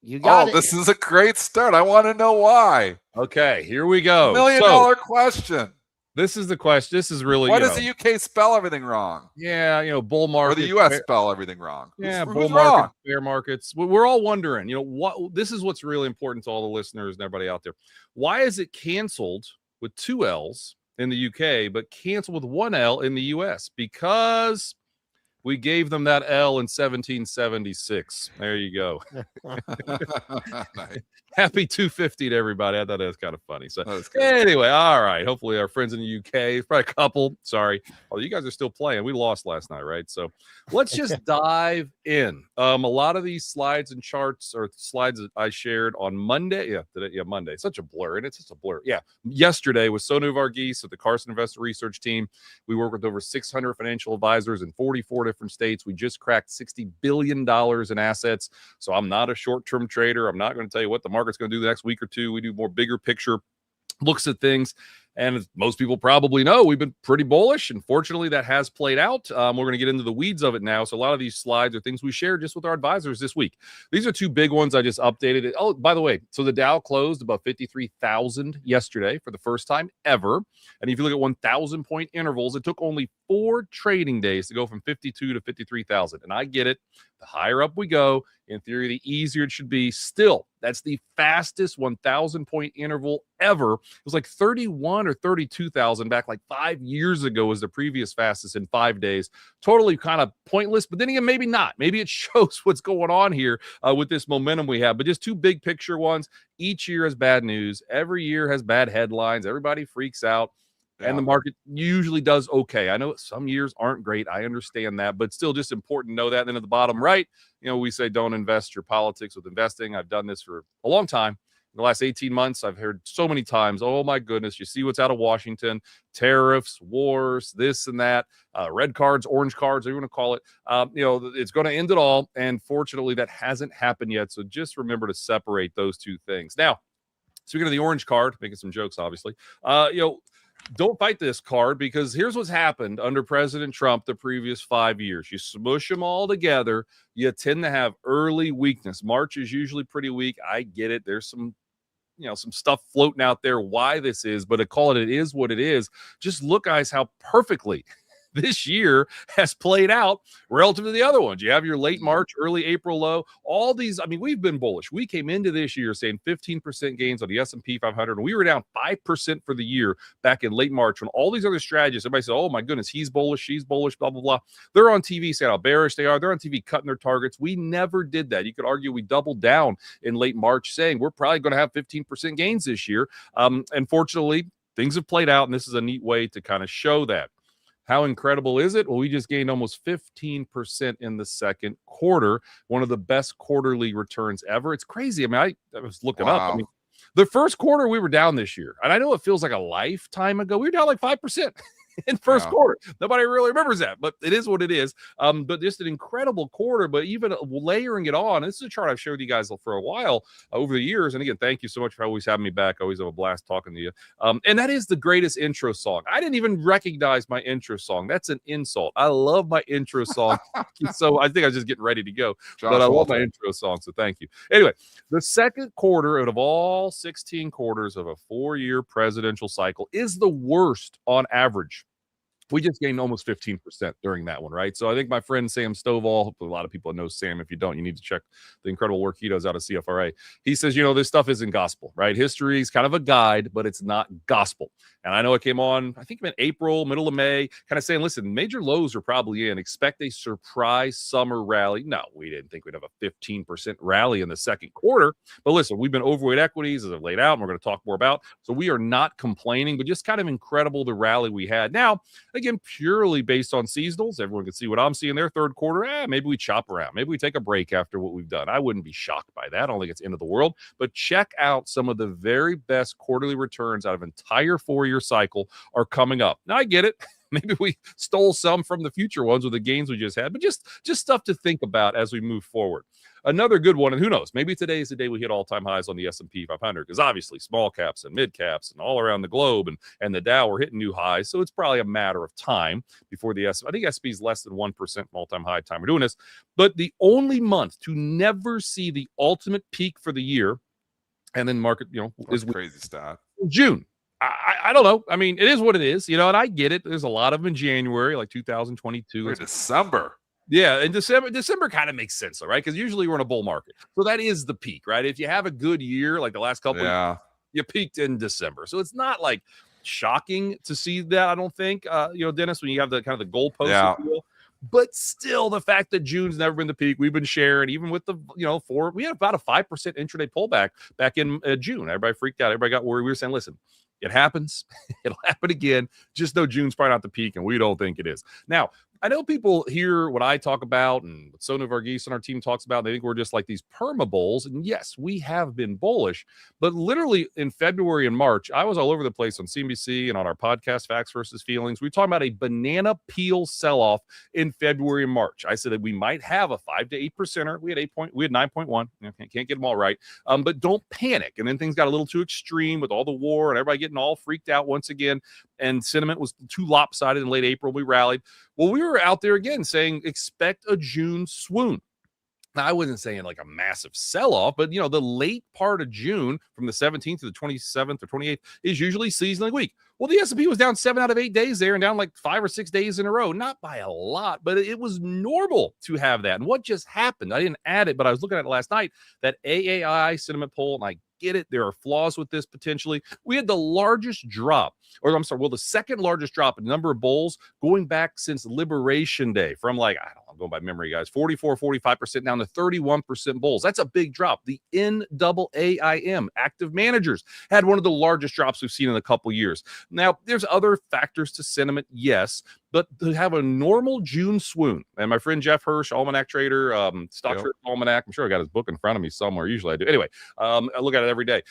You got it. This is a great start. I want to know why. Okay, here we go. $1 million question. This is the question. This is really. Why does the UK spell everything wrong? Yeah, bull market. Or the US spell everything wrong. Yeah, who's bull wrong? market, bear markets. We're all wondering. What? This is what's really important to all the listeners and everybody out there. Why is it canceled with 2 L's in the UK, but canceled with 1 L in the US? Because we gave them that L in 1776. There you go. Nice. Happy 250 to everybody. I thought that was kind of funny. So anyway, all right. Hopefully our friends in the UK, probably a couple. Sorry. Oh, you guys are still playing. We lost last night, right? So let's just dive in. A lot of these slides and charts or slides that I shared on Monday. Monday. It's such a blur, and it's just a blur. Yeah. Yesterday with Sonu Varghese at the Carson Investor Research Team. We work with over 600 financial advisors in 44 different states. We just cracked $60 billion in assets. So I'm not a short-term trader. I'm not going to tell you what the market's going to do the next week or two. We do more bigger picture looks at things. And as most people probably know, we've been pretty bullish. And fortunately, that has played out. We're going to get into the weeds of it now. So a lot of these slides are things we shared just with our advisors this week. These are 2 big ones I just updated. Oh, by the way, so the Dow closed above 53,000 yesterday for the first time ever. And if you look at 1,000-point intervals, it took only 4 trading days to go from 52 to 53,000. And I get it. The higher up we go, in theory, the easier it should be. Still, that's the fastest 1,000-point interval ever. It was like 31 or 32,000 back like 5 years ago was the previous fastest in 5 days. Totally kind of pointless, but then again, maybe not. Maybe it shows what's going on here with this momentum we have. But just 2 big picture ones. Each year has bad news. Every year has bad headlines. Everybody freaks out. Yeah. And the market usually does okay. I know some years aren't great. I understand that, but still just important to know that. And then at the bottom right, we say don't invest your politics with investing. I've done this for a long time. In the last 18 months, I've heard so many times, oh my goodness, you see what's out of Washington, tariffs, wars, this and that, red cards, orange cards, whatever you want to call it. It's going to end it all. And fortunately, that hasn't happened yet. So just remember to separate those 2 things. Now, speaking of the orange card, making some jokes, obviously, don't fight this card, because here's what's happened under President Trump the previous 5 years. You smush them all together, you tend to have early weakness. March is usually pretty weak. I get it. There's some stuff floating out there why this is, but to call it is what it is. Just look, guys, how perfectly this year has played out relative to the other ones. You have your late March, early April low. All these, we've been bullish. We came into this year saying 15% gains on the S&P 500, and we were down 5% for the year back in late March when all these other strategists, everybody said, oh my goodness, he's bullish, she's bullish, blah, blah, blah. They're on TV saying how bearish they are. They're on TV cutting their targets. We never did that. You could argue we doubled down in late March saying we're probably going to have 15% gains this year. And fortunately, things have played out, and this is a neat way to kind of show that. How incredible is it? Well, we just gained almost 15% in the second quarter, one of the best quarterly returns ever. It's crazy. I was looking up. The first quarter we were down this year, and I know it feels like a lifetime ago. We were down like 5%. in first quarter. Nobody really remembers that, but it is what it is. But just an incredible quarter, but even layering it on, this is a chart I've showed you guys for a while over the years. And again, thank you so much for always having me back. I always have a blast talking to you. And that is the greatest intro song. I didn't even recognize my intro song. That's an insult. I love my intro song. So I think I was just getting ready to go. But I love my intro song, so thank you. Anyway, the second quarter out of all 16 quarters of a 4-year presidential cycle is the worst on average. We just gained almost 15% during that one, right? So I think my friend Sam Stovall, a lot of people know Sam. If you don't, you need to check the incredible work he does out of CFRA. He says, this stuff isn't gospel, right? History is kind of a guide, but it's not gospel. And I know it came on, I think in April, middle of May, kind of saying, listen, major lows are probably in. Expect a surprise summer rally. No, we didn't think we'd have a 15% rally in the second quarter. But listen, we've been overweight equities, as I've laid out, and we're going to talk more about. So we are not complaining, but just kind of incredible the rally we had. Now, again, purely based on seasonals, everyone can see what I'm seeing there. Third quarter, maybe we chop around. Maybe we take a break after what we've done. I wouldn't be shocked by that. I don't think it's end of the world. But check out some of the very best quarterly returns out of entire 4-year cycle are coming up. Now, I get it. Maybe we stole some from the future ones with the gains we just had, but just stuff to think about as we move forward. Another good one, and who knows, maybe today is the day we hit all-time highs on the S&P 500, because obviously small caps and mid caps and all around the globe and the Dow are hitting new highs, so it's probably a matter of time before I think S&P is less than 1% all-time high time we're doing this, but the only month to never see the ultimate peak for the year, and then market, is crazy stat. June. I don't know. I mean, it is what it is, and I get it. There's a lot of them in January, like 2022. Or December. Yeah, and December kind of makes sense, though, right? Because usually we're in a bull market. So that is the peak, right? If you have a good year, like the last couple of years, you peaked in December. So it's not like shocking to see that, I don't think, Dennis, when you have the kind of the goalpost deal. But still, the fact that June's never been the peak, we've been sharing, even with the, we had about a 5% intraday pullback back in June. Everybody freaked out. Everybody got worried. We were saying, listen, it happens. It'll happen again. Just know June's probably not the peak, and we don't think it is. Now, I know people hear what I talk about and what Sonu Varghese on our team talks about. They think we're just like these perma bulls. And yes, we have been bullish. But literally in February and March, I was all over the place on CNBC and on our podcast, Facts versus Feelings. We were talking about a banana peel sell-off in February and March. I said that we might have a 5 to 8%er. We had 9.1. Can't get them all right. But don't panic. And then things got a little too extreme with all the war and everybody getting all freaked out once again. And sentiment was too lopsided in late April. We rallied. Well, we were out there again saying, expect a June swoon. Now, I wasn't saying like a massive sell-off, but, the late part of June from the 17th to the 27th or 28th is usually seasonally weak. Well, the S&P was down 7 out of 8 days there and down like 5 or 6 days in a row. Not by a lot, but it was normal to have that. And what just happened, I didn't add it, but I was looking at it last night, that AAI sentiment poll, and I get it, there are flaws with this potentially. We had the largest drop, the second largest drop in the number of bulls going back since Liberation Day from I'm going by memory, guys, 45% down to 31% bulls. That's a big drop. The NAAIM, active managers, had one of the largest drops we've seen in a couple years. Now, there's other factors to sentiment, yes, but to have a normal June swoon, and my friend Jeff Hirsch, Almanac Trader, Stock Trader Almanac, I'm sure I got his book in front of me somewhere. Usually I do. Anyway, I look at it every day.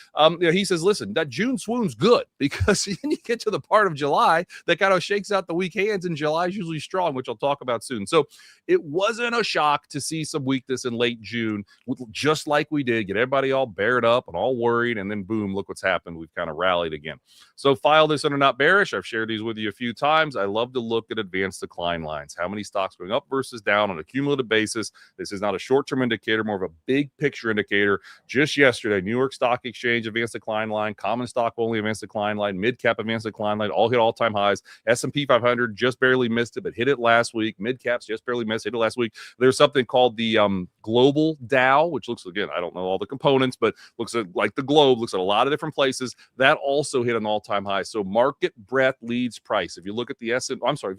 He says, listen, that June swoon's good because then you get to the part of July that kind of shakes out the weak hands, and July is usually strong, which I'll talk about soon. So it wasn't a shock to see some weakness in late June, just like we did, get everybody all bared up and all worried, and then boom, look what's happened. We've kind of rallied again. So file this under not bearish. I've shared these with you a few times. I love to look at advanced decline lines. How many stocks going up versus down on a cumulative basis. This is not a short-term indicator, more of a big picture indicator. Just yesterday, New York Stock Exchange advanced decline line, common stock only advanced decline line, mid-cap advanced decline line, all hit all-time highs. S&P 500 just barely missed it, but hit it last week. Mid-caps just barely missed it, hit it last week. There's something called the global Dow, which looks, again, I don't know all the components, but looks like the globe, looks at a lot of different places. That also hit an all-time high. So market breadth leads price. If you look at the if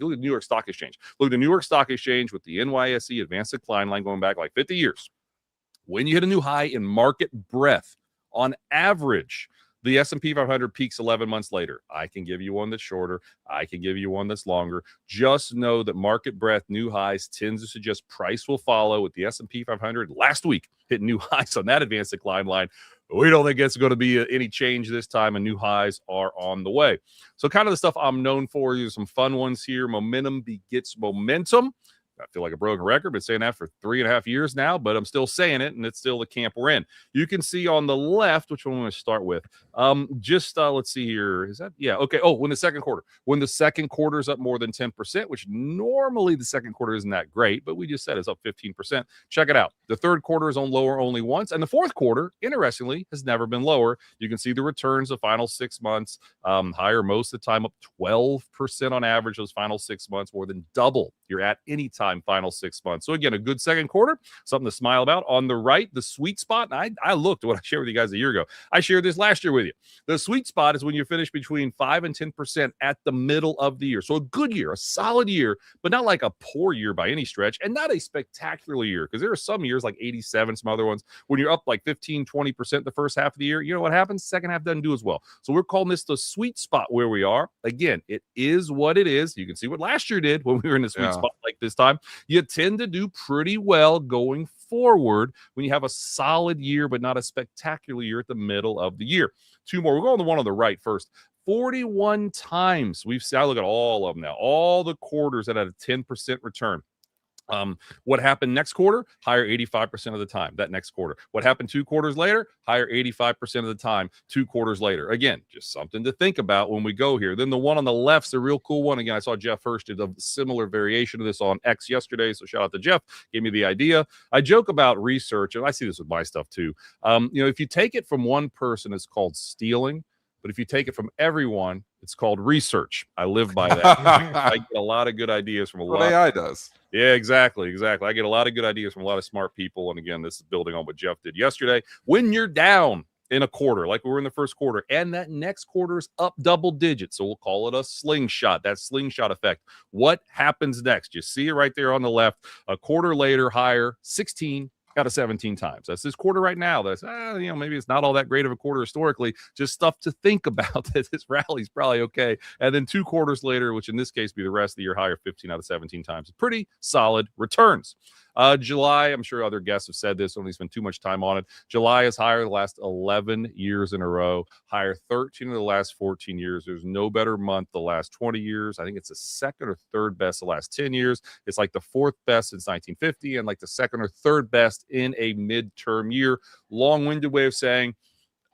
you look at the New York Stock Exchange, look at the New York Stock Exchange with the NYSE advanced decline line going back like 50 years. When you hit a new high in market breadth, on average, the S&P 500 peaks 11 months later. I can give you one that's shorter. I can give you one that's longer. Just know that market breadth, new highs, tends to suggest price will follow. With the S&P 500 last week hit new highs on that advanced decline line. We don't think it's going to be any change this time, and new highs are on the way. So kind of the stuff I'm known for is some fun ones here. Momentum begets momentum. I feel like a broken record. Been saying that for 3.5 years now, but I'm still saying it, and it's still the camp we're in. You can see on the left, which one I'm going to start with. Let's see here. Is that okay? Oh, when the second quarter is up more than 10%, which normally the second quarter isn't that great, but we just said it's up 15%. Check it out. The third quarter is on lower only once, and the fourth quarter, interestingly, has never been lower. You can see the returns the final 6 months higher most of the time, up 12% on average. Those final 6 months, more than double you're at any time final 6 months. So again, a good second quarter, something to smile about. On the right, the sweet spot, and I looked at what I shared with you guys a year ago. I shared this last year with you. The sweet spot is when you finish between 5 and 10% at the middle of the year. So a good year, a solid year, but not like a poor year by any stretch, and not a spectacular year, because there are some years like 87, some other ones, when you're up like 15, 20% the first half of the year. You know what happens? Second half doesn't do as well. So we're calling this the sweet spot where we are. Again, it is what it is. You can see what last year did when we were in the sweet spot like this time. You tend to do pretty well going forward when you have a solid year, but not a spectacular year at the middle of the year. Two more. We're going to the one on the right first. 41 times we've seen. I look at all of them now. All the quarters that had a 10% return. What happened next quarter? Higher 85% of the time, that next quarter. What happened 2 quarters later? Higher 85% of the time, 2 quarters later. Again, just something to think about when we go here. Then the one on the left's a real cool one. Again, I saw Jeff Hirsch did a similar variation of this on X yesterday, so shout out to Jeff. Gave me the idea. I joke about research, and I see this with my stuff too. If you take it from one person, it's called stealing. But if you take it from everyone, it's called research. I live by that. I get a lot of good ideas from a lot. AI does. Yeah, exactly. I get a lot of good ideas from a lot of smart people. And again, this is building on what Jeff did yesterday. When you're down in a quarter, like we were in the first quarter, and that next quarter is up double digits, so we'll call it a slingshot, that slingshot effect. What happens next? You see it right there on the left. A quarter later, higher, 16 out of 17 times. That's this quarter right now. That's maybe it's not all that great of a quarter historically. Just stuff to think about that this rally's probably okay. And then 2 quarters later, which in this case be the rest of the year, higher 15 out of 17 times. Pretty solid returns. July, I'm sure other guests have said this, don't spend too much time on it. July is higher the last 11 years in a row, higher 13 of the last 14 years. There's no better month the last 20 years. I think it's the second or third best the last 10 years. It's like the 4th best since 1950 and like the second or third best in a midterm year. Long-winded way of saying,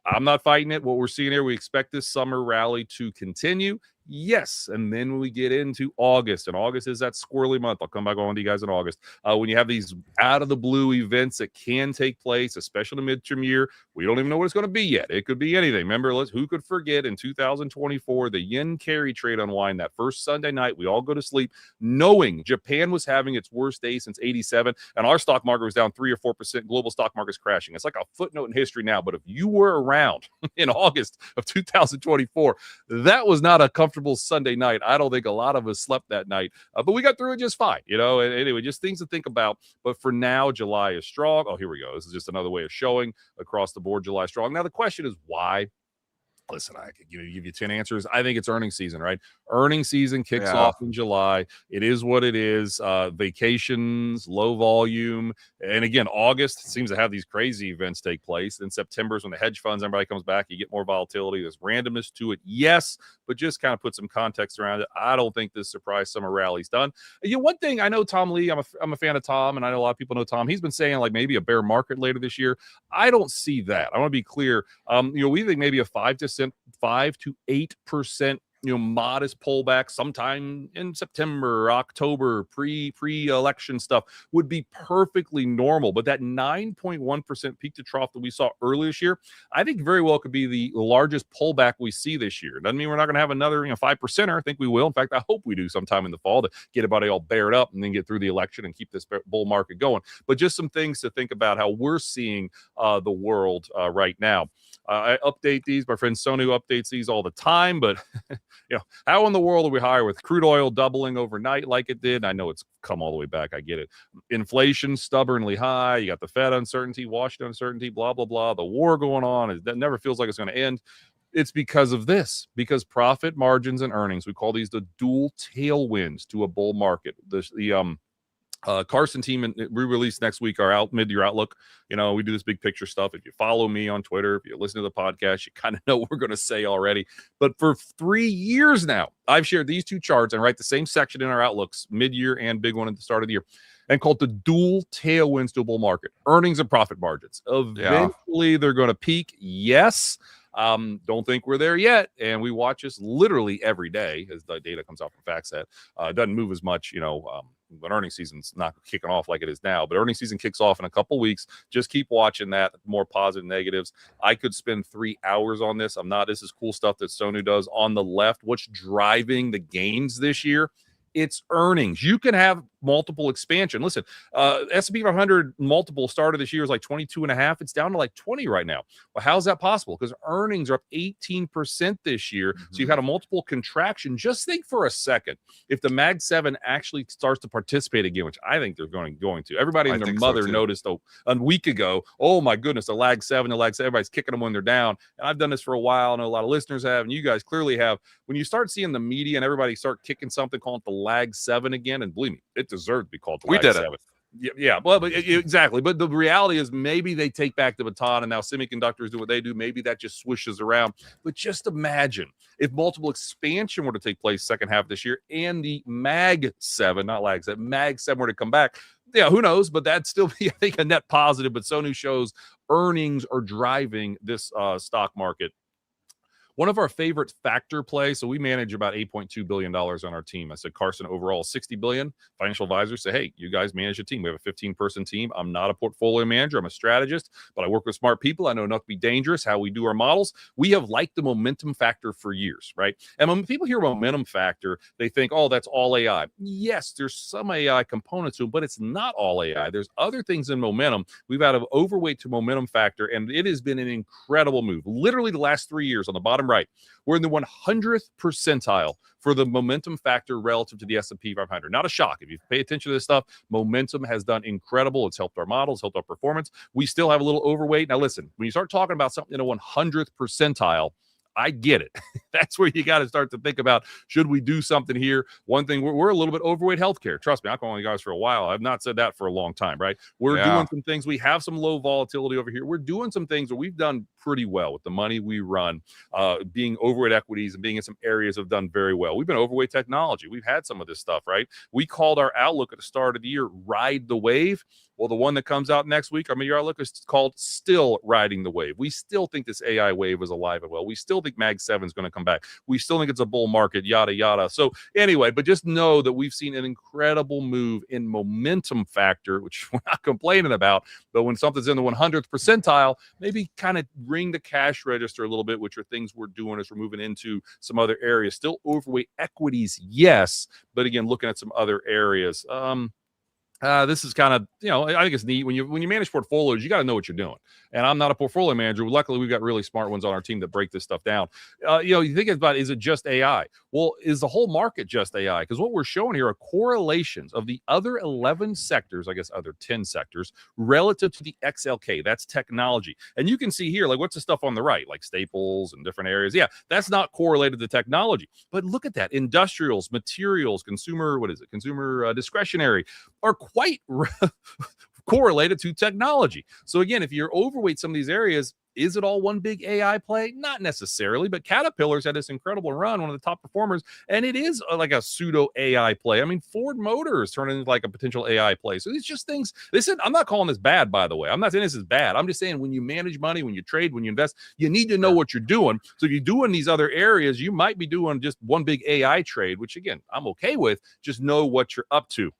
I'm not fighting it. What we're seeing here, we expect this summer rally to continue. Yes, and then when we get into August, and August is that squirrely month. I'll come back on to you guys in August. When you have these out-of-the-blue events that can take place, especially in the midterm year, we don't even know what it's going to be yet. It could be anything. Remember, who could forget in 2024, the yen carry trade unwind, that first Sunday night, we all go to sleep knowing Japan was having its worst day since 87, and our stock market was down 3 or 4%. Global stock market's crashing. It's like a footnote in history now, but if you were around in August of 2024, that was not a comfortable Sunday night. I don't think a lot of us slept that night, but we got through it just fine. And anyway, just things to think about. But for now, July is strong. Oh, here we go. This is just another way of showing across the board July strong. Now, the question is why? Listen, I could give you 10 answers. I think it's earnings season, right? Earnings season kicks off in July. It is what it is. Vacations, low volume. And again, August seems to have these crazy events take place. Then September is when the hedge funds, everybody comes back. You get more volatility. There's randomness to it. Yes, but just kind of put some context around it. I don't think this surprise summer rally's done. One thing, I know Tom Lee, I'm a fan of Tom, and I know a lot of people know Tom. He's been saying like maybe a bear market later this year. I don't see that. I want to be clear. We think maybe a 5 to 8% modest pullback sometime in September, October, pre-election stuff would be perfectly normal. But that 9.1% peak to trough that we saw earlier this year, I think very well could be the largest pullback we see this year. Doesn't mean we're not going to have another 5%er. I think we will. In fact, I hope we do sometime in the fall to get everybody all bared up and then get through the election and keep this bull market going. But just some things to think about how we're seeing the world right now. I update these. My friend Sonu updates these all the time, but how in the world are we higher with crude oil doubling overnight like it did? I know it's come all the way back. I get it. Inflation stubbornly high. You got the Fed uncertainty, Washington uncertainty, blah, blah, blah. The war going on. It never feels like it's going to end. It's because of this, because profit margins and earnings, we call these the dual tailwinds to a bull market. Carson team, and we release next week our mid-year outlook. We do this big picture stuff. If you follow me on Twitter, if you listen to the podcast, you kind of know what we're going to say already. But for 3 years now, I've shared these two charts and write the same section in our outlooks, mid-year and big one at the start of the year, and called the dual tailwinds to a bull market, earnings and profit margins. Eventually, they're going to peak. Yes. Don't think we're there yet. And we watch this literally every day as the data comes out from FactSet. It doesn't move as much, when earnings season's not kicking off like it is now, but earnings season kicks off in a couple weeks. Just keep watching that, more positive, negatives. I could spend 3 hours on this. This is cool stuff that Sonu does. On the left, what's driving the gains this year? It's earnings. You can have multiple expansion. Listen, S&P 500 multiple started this year is like 22.5. It's down to like 20 right now. Well, how's that possible? Because earnings are up 18% this year. Mm-hmm. So you've had a multiple contraction. Just think for a second, if the Mag 7 actually starts to participate again, which I think they're going to. Everybody and their mother noticed a week ago, oh my goodness, the lag 7, everybody's kicking them when they're down. And I've done this for a while. I know a lot of listeners have, and you guys clearly have. When you start seeing the media and everybody start kicking something, calling it the lag 7 again, and believe me, it deserved to be called the lag 7. Yeah, well, but exactly. But the reality is maybe they take back the baton and now semiconductors do what they do. Maybe that just swishes around. But just imagine if multiple expansion were to take place second half of this year and the Mag 7, not lag 7, Mag 7 were to come back. Yeah, who knows? But that'd still be, I think, a net positive. But Sonu shows earnings are driving this stock market. One of our favorite factor plays, so we manage about $8.2 billion on our team. I said, Carson, overall, $60 billion. Financial advisors say, hey, you guys manage a team. We have a 15-person team. I'm not a portfolio manager. I'm a strategist, but I work with smart people. I know enough to be dangerous, how we do our models. We have liked the momentum factor for years, right? And when people hear momentum factor, they think, oh, that's all AI. Yes, there's some AI components to it, but it's not all AI. There's other things in momentum. We've had an overweight to momentum factor, and it has been an incredible move. Literally the last 3 years on the bottom right, we're in the 100th percentile for the momentum factor relative to the S&P 500. Not a shock. If you pay attention to this stuff, momentum has done incredible. It's helped our models, helped our performance. We still have a little overweight. Now, listen, when you start talking about something in a 100th percentile, I get it. That's where you got to start to think about, should we do something here? One thing, we're a little bit overweight healthcare. Trust me, I've been on you guys for a while. I've not said that for a long time, right? We're doing some things. We have some low volatility over here. We're doing some things where we've done pretty well with the money we run. Being overweight equities and being in some areas have done very well. We've been overweight technology. We've had some of this stuff, right? We called our outlook at the start of the year, ride the wave. Well, the one that comes out next week, our mid-year outlook, is called Still Riding the Wave. We still think this AI wave is alive and well. We still think Mag 7 is going to come back. We still think it's a bull market, yada, yada. So anyway, but just know that we've seen an incredible move in momentum factor, which we're not complaining about. But when something's in the 100th percentile, maybe kind of ring the cash register a little bit, which are things we're doing as we're moving into some other areas. Still overweight equities, yes. But again, looking at some other areas. This is kind of, I think it's neat when you manage portfolios, you got to know what you're doing. And I'm not a portfolio manager. Luckily, we've got really smart ones on our team that break this stuff down. You think about, is it just AI? Well, is the whole market just AI? Because what we're showing here are correlations of the other 11 sectors, I guess other 10 sectors, relative to the XLK. That's technology. And you can see here, like, what's the stuff on the right, like staples and different areas? Yeah, that's not correlated to technology. But look at that. Industrials, materials, consumer discretionary are quite correlated to technology. So again, if you're overweight some of these areas, is it all one big AI play? Not necessarily, but Caterpillar's had this incredible run, one of the top performers, and it is like a pseudo AI play. I mean, Ford Motors turning into like a potential AI play. So these just things. Listen, I'm not calling this bad, by the way. I'm not saying this is bad. I'm just saying when you manage money, when you trade, when you invest, you need to know what you're doing. So if you're doing these other areas, you might be doing just one big AI trade, which again, I'm okay with. Just know what you're up to.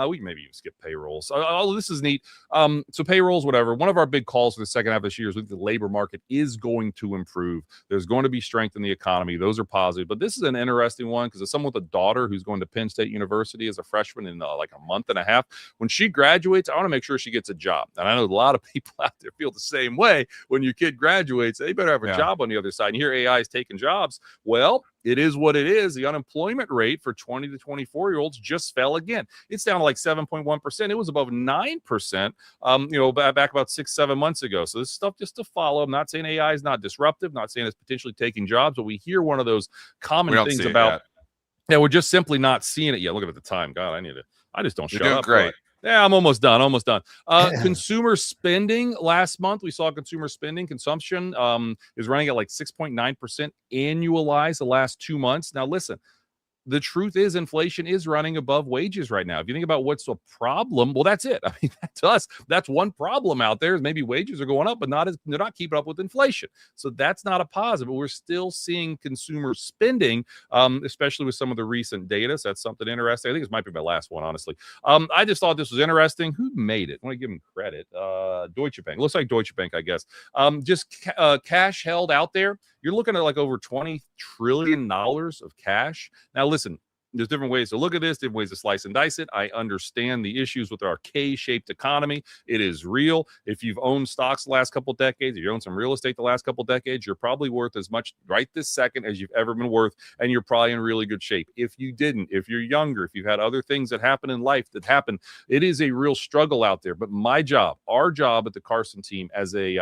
We can maybe even skip payrolls. This is neat. So payrolls, whatever. One of our big calls for the second half of this year is the labor market is going to improve. There's going to be strength in the economy. Those are positive. But this is an interesting one because as someone with a daughter who's going to Penn State University as a freshman in like a month and a half, when she graduates, I want to make sure she gets a job. And I know a lot of people out there feel the same way. When your kid graduates, they better have a job on the other side. And here AI is taking jobs. Well, it is what it is. The unemployment rate for 20 to 24-year-olds just fell again. It's down to like 7.1%. It was above 9%, back about 6-7 months ago. So this stuff just to follow. I'm not saying AI is not disruptive, not saying it's potentially taking jobs, but we hear one of those common things about, we're just simply not seeing it yet. Look at the time. God, I just don't shut up. You're doing great. Yeah, I'm almost done. Consumer spending last month, we saw consumer spending consumption is running at like 6.9% annualized the last 2 months. Now, listen, the truth is inflation is running above wages right now. If you think about what's a problem, well, that's it. I mean, to us, that's one problem out there is maybe wages are going up, but they're not keeping up with inflation. So that's not a positive. But we're still seeing consumer spending, especially with some of the recent data. So that's something interesting. I think this might be my last one, honestly. I just thought this was interesting. Who made it? I want to give them credit. Deutsche Bank. Looks like Deutsche Bank, I guess. Cash held out there. You're looking at like over $20 trillion of cash. Now, listen, there's different ways to look at this, different ways to slice and dice it. I understand the issues with our K-shaped economy. It is real. If you've owned stocks the last couple of decades, if you own some real estate the last couple of decades, you're probably worth as much right this second as you've ever been worth, and you're probably in really good shape. If you didn't, if you're younger, if you've had other things that happen in life that happen, it is a real struggle out there. But my job, our job at the Carson team as a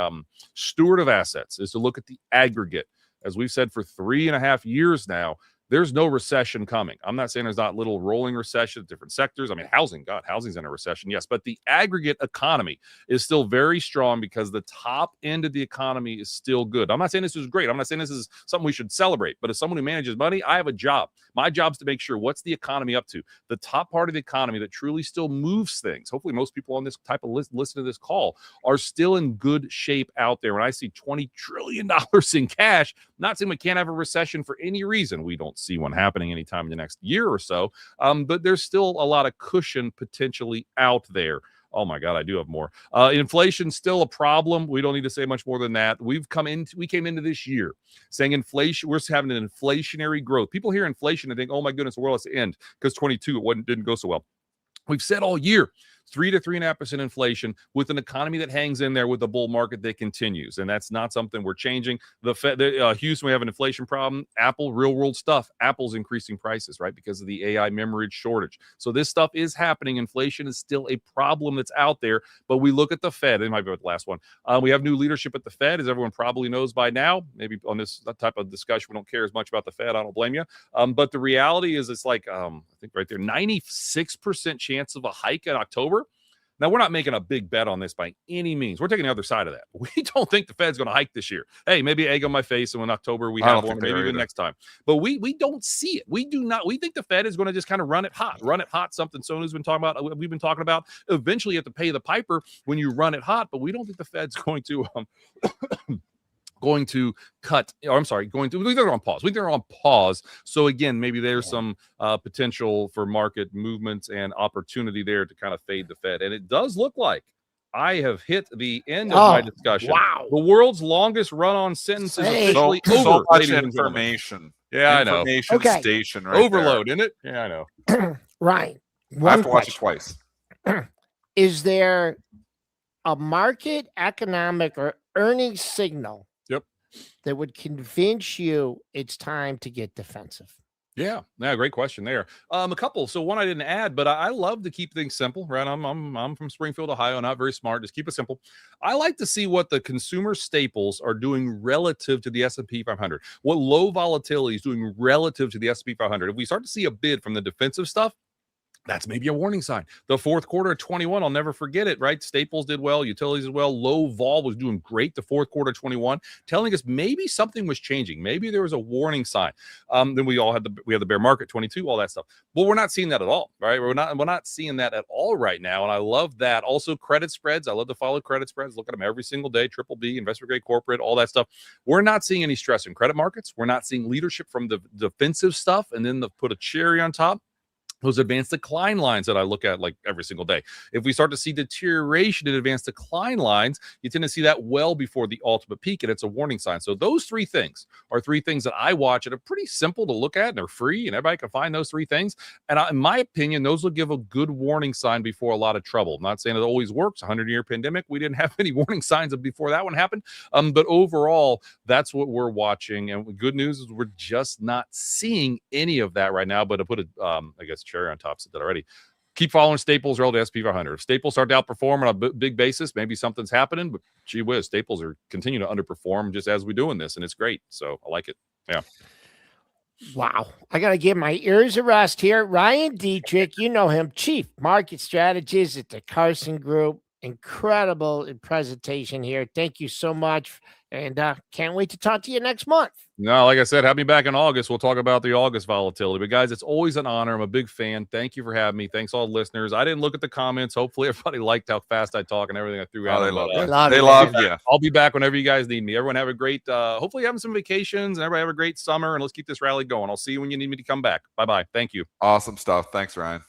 steward of assets is to look at the aggregate. As we've said for 3.5 years now, there's no recession coming. I'm not saying there's not little rolling recession, different sectors. I mean, housing's in a recession, yes, but the aggregate economy is still very strong because the top end of the economy is still good. I'm not saying this is great. I'm not saying this is something we should celebrate, but as someone who manages money, I have a job. My job is to make sure what's the economy up to. The top part of the economy that truly still moves things. Hopefully most people on this type of listen to this call are still in good shape out there. When I see $20 trillion in cash, not saying we can't have a recession for any reason. We don't see one happening anytime in the next year or so. But there's still a lot of cushion potentially out there. Oh my God, I do have more. Inflation's still a problem. We don't need to say much more than that. We came into this year saying inflation, we're having an inflationary growth. People hear inflation and think, oh my goodness, the world has to end because 22 didn't go so well. We've said all year 3 to 3.5% inflation with an economy that hangs in there with a bull market that continues. And that's not something we're changing. The Fed, Houston, we have an inflation problem. Apple, real world stuff. Apple's increasing prices, right? Because of the AI memory shortage. So this stuff is happening. Inflation is still a problem that's out there. But we look at the Fed. It might be the last one. We have new leadership at the Fed, as everyone probably knows by now. Maybe on this type of discussion, we don't care as much about the Fed. I don't blame you. But the reality is it's like, I think right there, 96% chance of a hike in October. Now, we're not making a big bet on this by any means. We're taking the other side of that. We don't think the Fed's going to hike this year. Hey, maybe egg on my face, and in October we have one, maybe even next time. But we don't see it. We do not. We think the Fed is going to just kind of run it hot. Something Sonu's been talking about. We've been talking about. Eventually, you have to pay the piper when you run it hot. But we don't think the Fed's going to they're on pause. They're on pause. So again, maybe there's some potential for market movements and opportunity there to kind of fade the Fed. And it does look like I have hit the end of my discussion. Wow. The world's longest run-on sentence is officially over. So much information. Yeah, I know. Information station right Overload, there. Isn't it? Yeah, I know. Right. I have to watch it twice. Is there a market, economic, or earnings signal that would convince you it's time to get defensive? Yeah, great question there. A couple. So one I didn't add, but I love to keep things simple, right? I'm from Springfield, Ohio, not very smart. Just keep it simple. I like to see what the consumer staples are doing relative to the S&P 500. What low volatility is doing relative to the S&P 500. If we start to see a bid from the defensive stuff, that's maybe a warning sign. The fourth quarter of 21, I'll never forget it, right? Staples did well, utilities did well, low vol was doing great the fourth quarter of 21, telling us maybe something was changing. Maybe there was a warning sign. Then we had the bear market 22, all that stuff. But we're not seeing that at all, right? We're not seeing that at all right now. And I love that. Also, credit spreads. I love to follow credit spreads, look at them every single day, triple B, investment grade corporate, all that stuff. We're not seeing any stress in credit markets. We're not seeing leadership from the defensive stuff. And then put a cherry on top, those advanced decline lines that I look at like every single day. If we start to see deterioration in advanced decline lines, you tend to see that well before the ultimate peak, and it's a warning sign. So those three things are three things that I watch, and are pretty simple to look at, and they're free, and everybody can find those three things. And in my opinion, those will give a good warning sign before a lot of trouble. I'm not saying it always works. 100-year pandemic, we didn't have any warning signs before that one happened. But overall, that's what we're watching. And the good news is we're just not seeing any of that right now. But to put a, I guess, cherry on top, said that already. Keep following Staples relative to S&P 500. If Staples start to outperform on a big basis, maybe something's happening. But gee whiz, Staples are continuing to underperform just as we're doing this, and it's great. So I like it. Yeah. Wow. I got to give my ears a rest here. Ryan Detrick, you know him, Chief Market Strategist at the Carson Group. Incredible presentation here. Thank you so much. And can't wait to talk to you next month. No, like I said, have me back in August. We'll talk about the August volatility. But guys, it's always an honor. I'm a big fan. Thank you for having me. Thanks all the listeners. I didn't look at the comments. Hopefully everybody liked how fast I talk and everything I threw out. They love you. They love you. I'll be back whenever you guys need me. Everyone have a great, hopefully having some vacations, and everybody have a great summer, and let's keep this rally going. I'll see you when you need me to come back. Bye-bye. Thank you. Awesome stuff. Thanks, Ryan.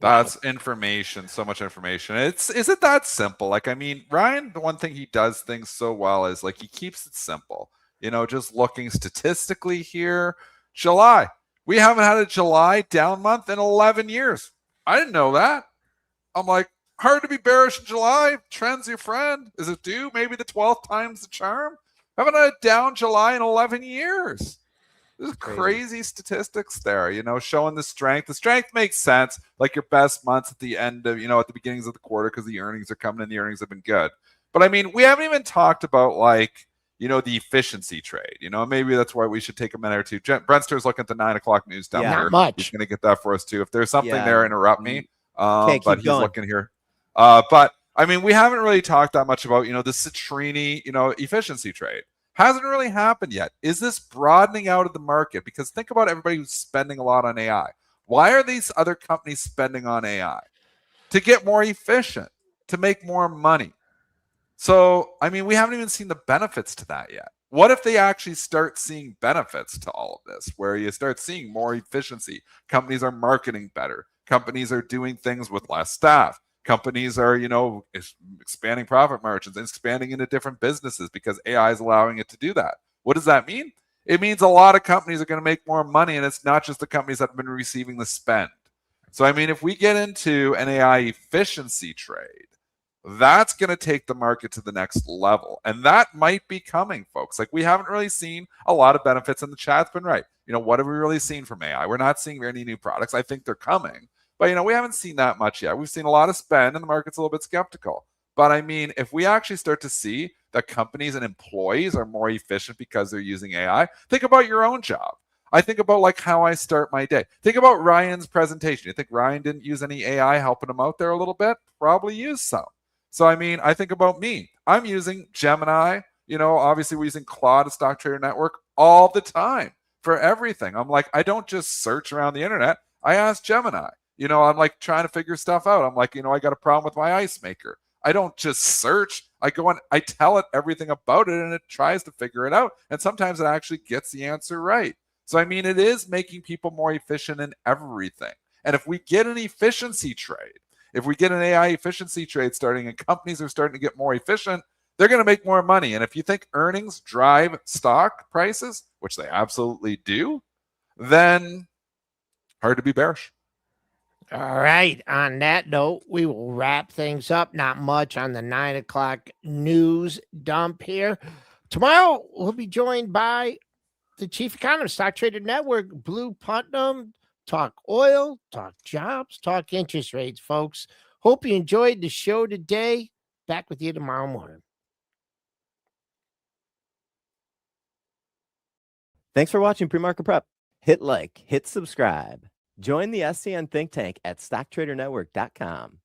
That's information, so much information. Is it that simple? Like, I mean, Ryan, the one thing he does things so well is like he keeps it simple. You know, just looking statistically here, July. We haven't had a July down month in 11 years. I didn't know that. I'm like, hard to be bearish in July. Trend's your friend. Is it due? Maybe the 12th time's the charm. Haven't had a down July in 11 years. There's crazy statistics there, you know, showing the strength. The strength makes sense, like your best months at the end of, you know, at the beginnings of the quarter because the earnings are coming and the earnings have been good. But I mean, we haven't even talked about like, you know, the efficiency trade. You know, maybe that's why we should take a minute or two. Brentster's looking at the 9 o'clock news down there. Not much. He's going to get that for us too. If there's something there, interrupt me. But he's going. looking here. But I mean, we haven't really talked that much about, you know, the Citrini, you know, efficiency trade. Hasn't really happened yet. Is this broadening out of the market? Because think about everybody who's spending a lot on AI. Why are these other companies spending on AI? To get more efficient, to make more money. So, I mean, we haven't even seen the benefits to that yet. What if they actually start seeing benefits to all of this, where you start seeing more efficiency? Companies are marketing better. Companies are doing things with less staff. Companies are, you know, expanding profit margins, expanding into different businesses because AI is allowing it to do that. What does that mean? It means a lot of companies are going to make more money, and it's not just the companies that have been receiving the spend. So, I mean, if we get into an AI efficiency trade, that's going to take the market to the next level. And that might be coming, folks. Like, we haven't really seen a lot of benefits, and the chat's been right. You know, what have we really seen from AI? We're not seeing any new products. I think they're coming. But, you know, we haven't seen that much yet. We've seen a lot of spend, and the market's a little bit skeptical. But, I mean, if we actually start to see that companies and employees are more efficient because they're using AI, think about your own job. I think about, like, how I start my day. Think about Ryan's presentation. You think Ryan didn't use any AI helping him out there a little bit? Probably used some. So, I mean, I think about me. I'm using Gemini. You know, obviously, we're using Claude, Stock Trader Network, all the time for everything. I'm like, I don't just search around the internet. I ask Gemini. You know, I'm like trying to figure stuff out. I'm like, you know, I got a problem with my ice maker. I don't just search. I go and I tell it everything about it, and it tries to figure it out. And sometimes it actually gets the answer right. So, I mean, it is making people more efficient in everything. And if we get an efficiency trade, if we get an AI efficiency trade starting and companies are starting to get more efficient, they're going to make more money. And if you think earnings drive stock prices, which they absolutely do, then hard to be bearish. All right. On that note, we will wrap things up. Not much on the 9 o'clock news dump here. Tomorrow, we'll be joined by the chief economist, Stock Trader Network, Blue Putnam. Talk oil, talk jobs, talk interest rates, folks. Hope you enjoyed the show today. Back with you tomorrow morning. Thanks for watching PreMarket Prep. Hit like, hit subscribe. Join the SCN think tank at StockTraderNetwork.com.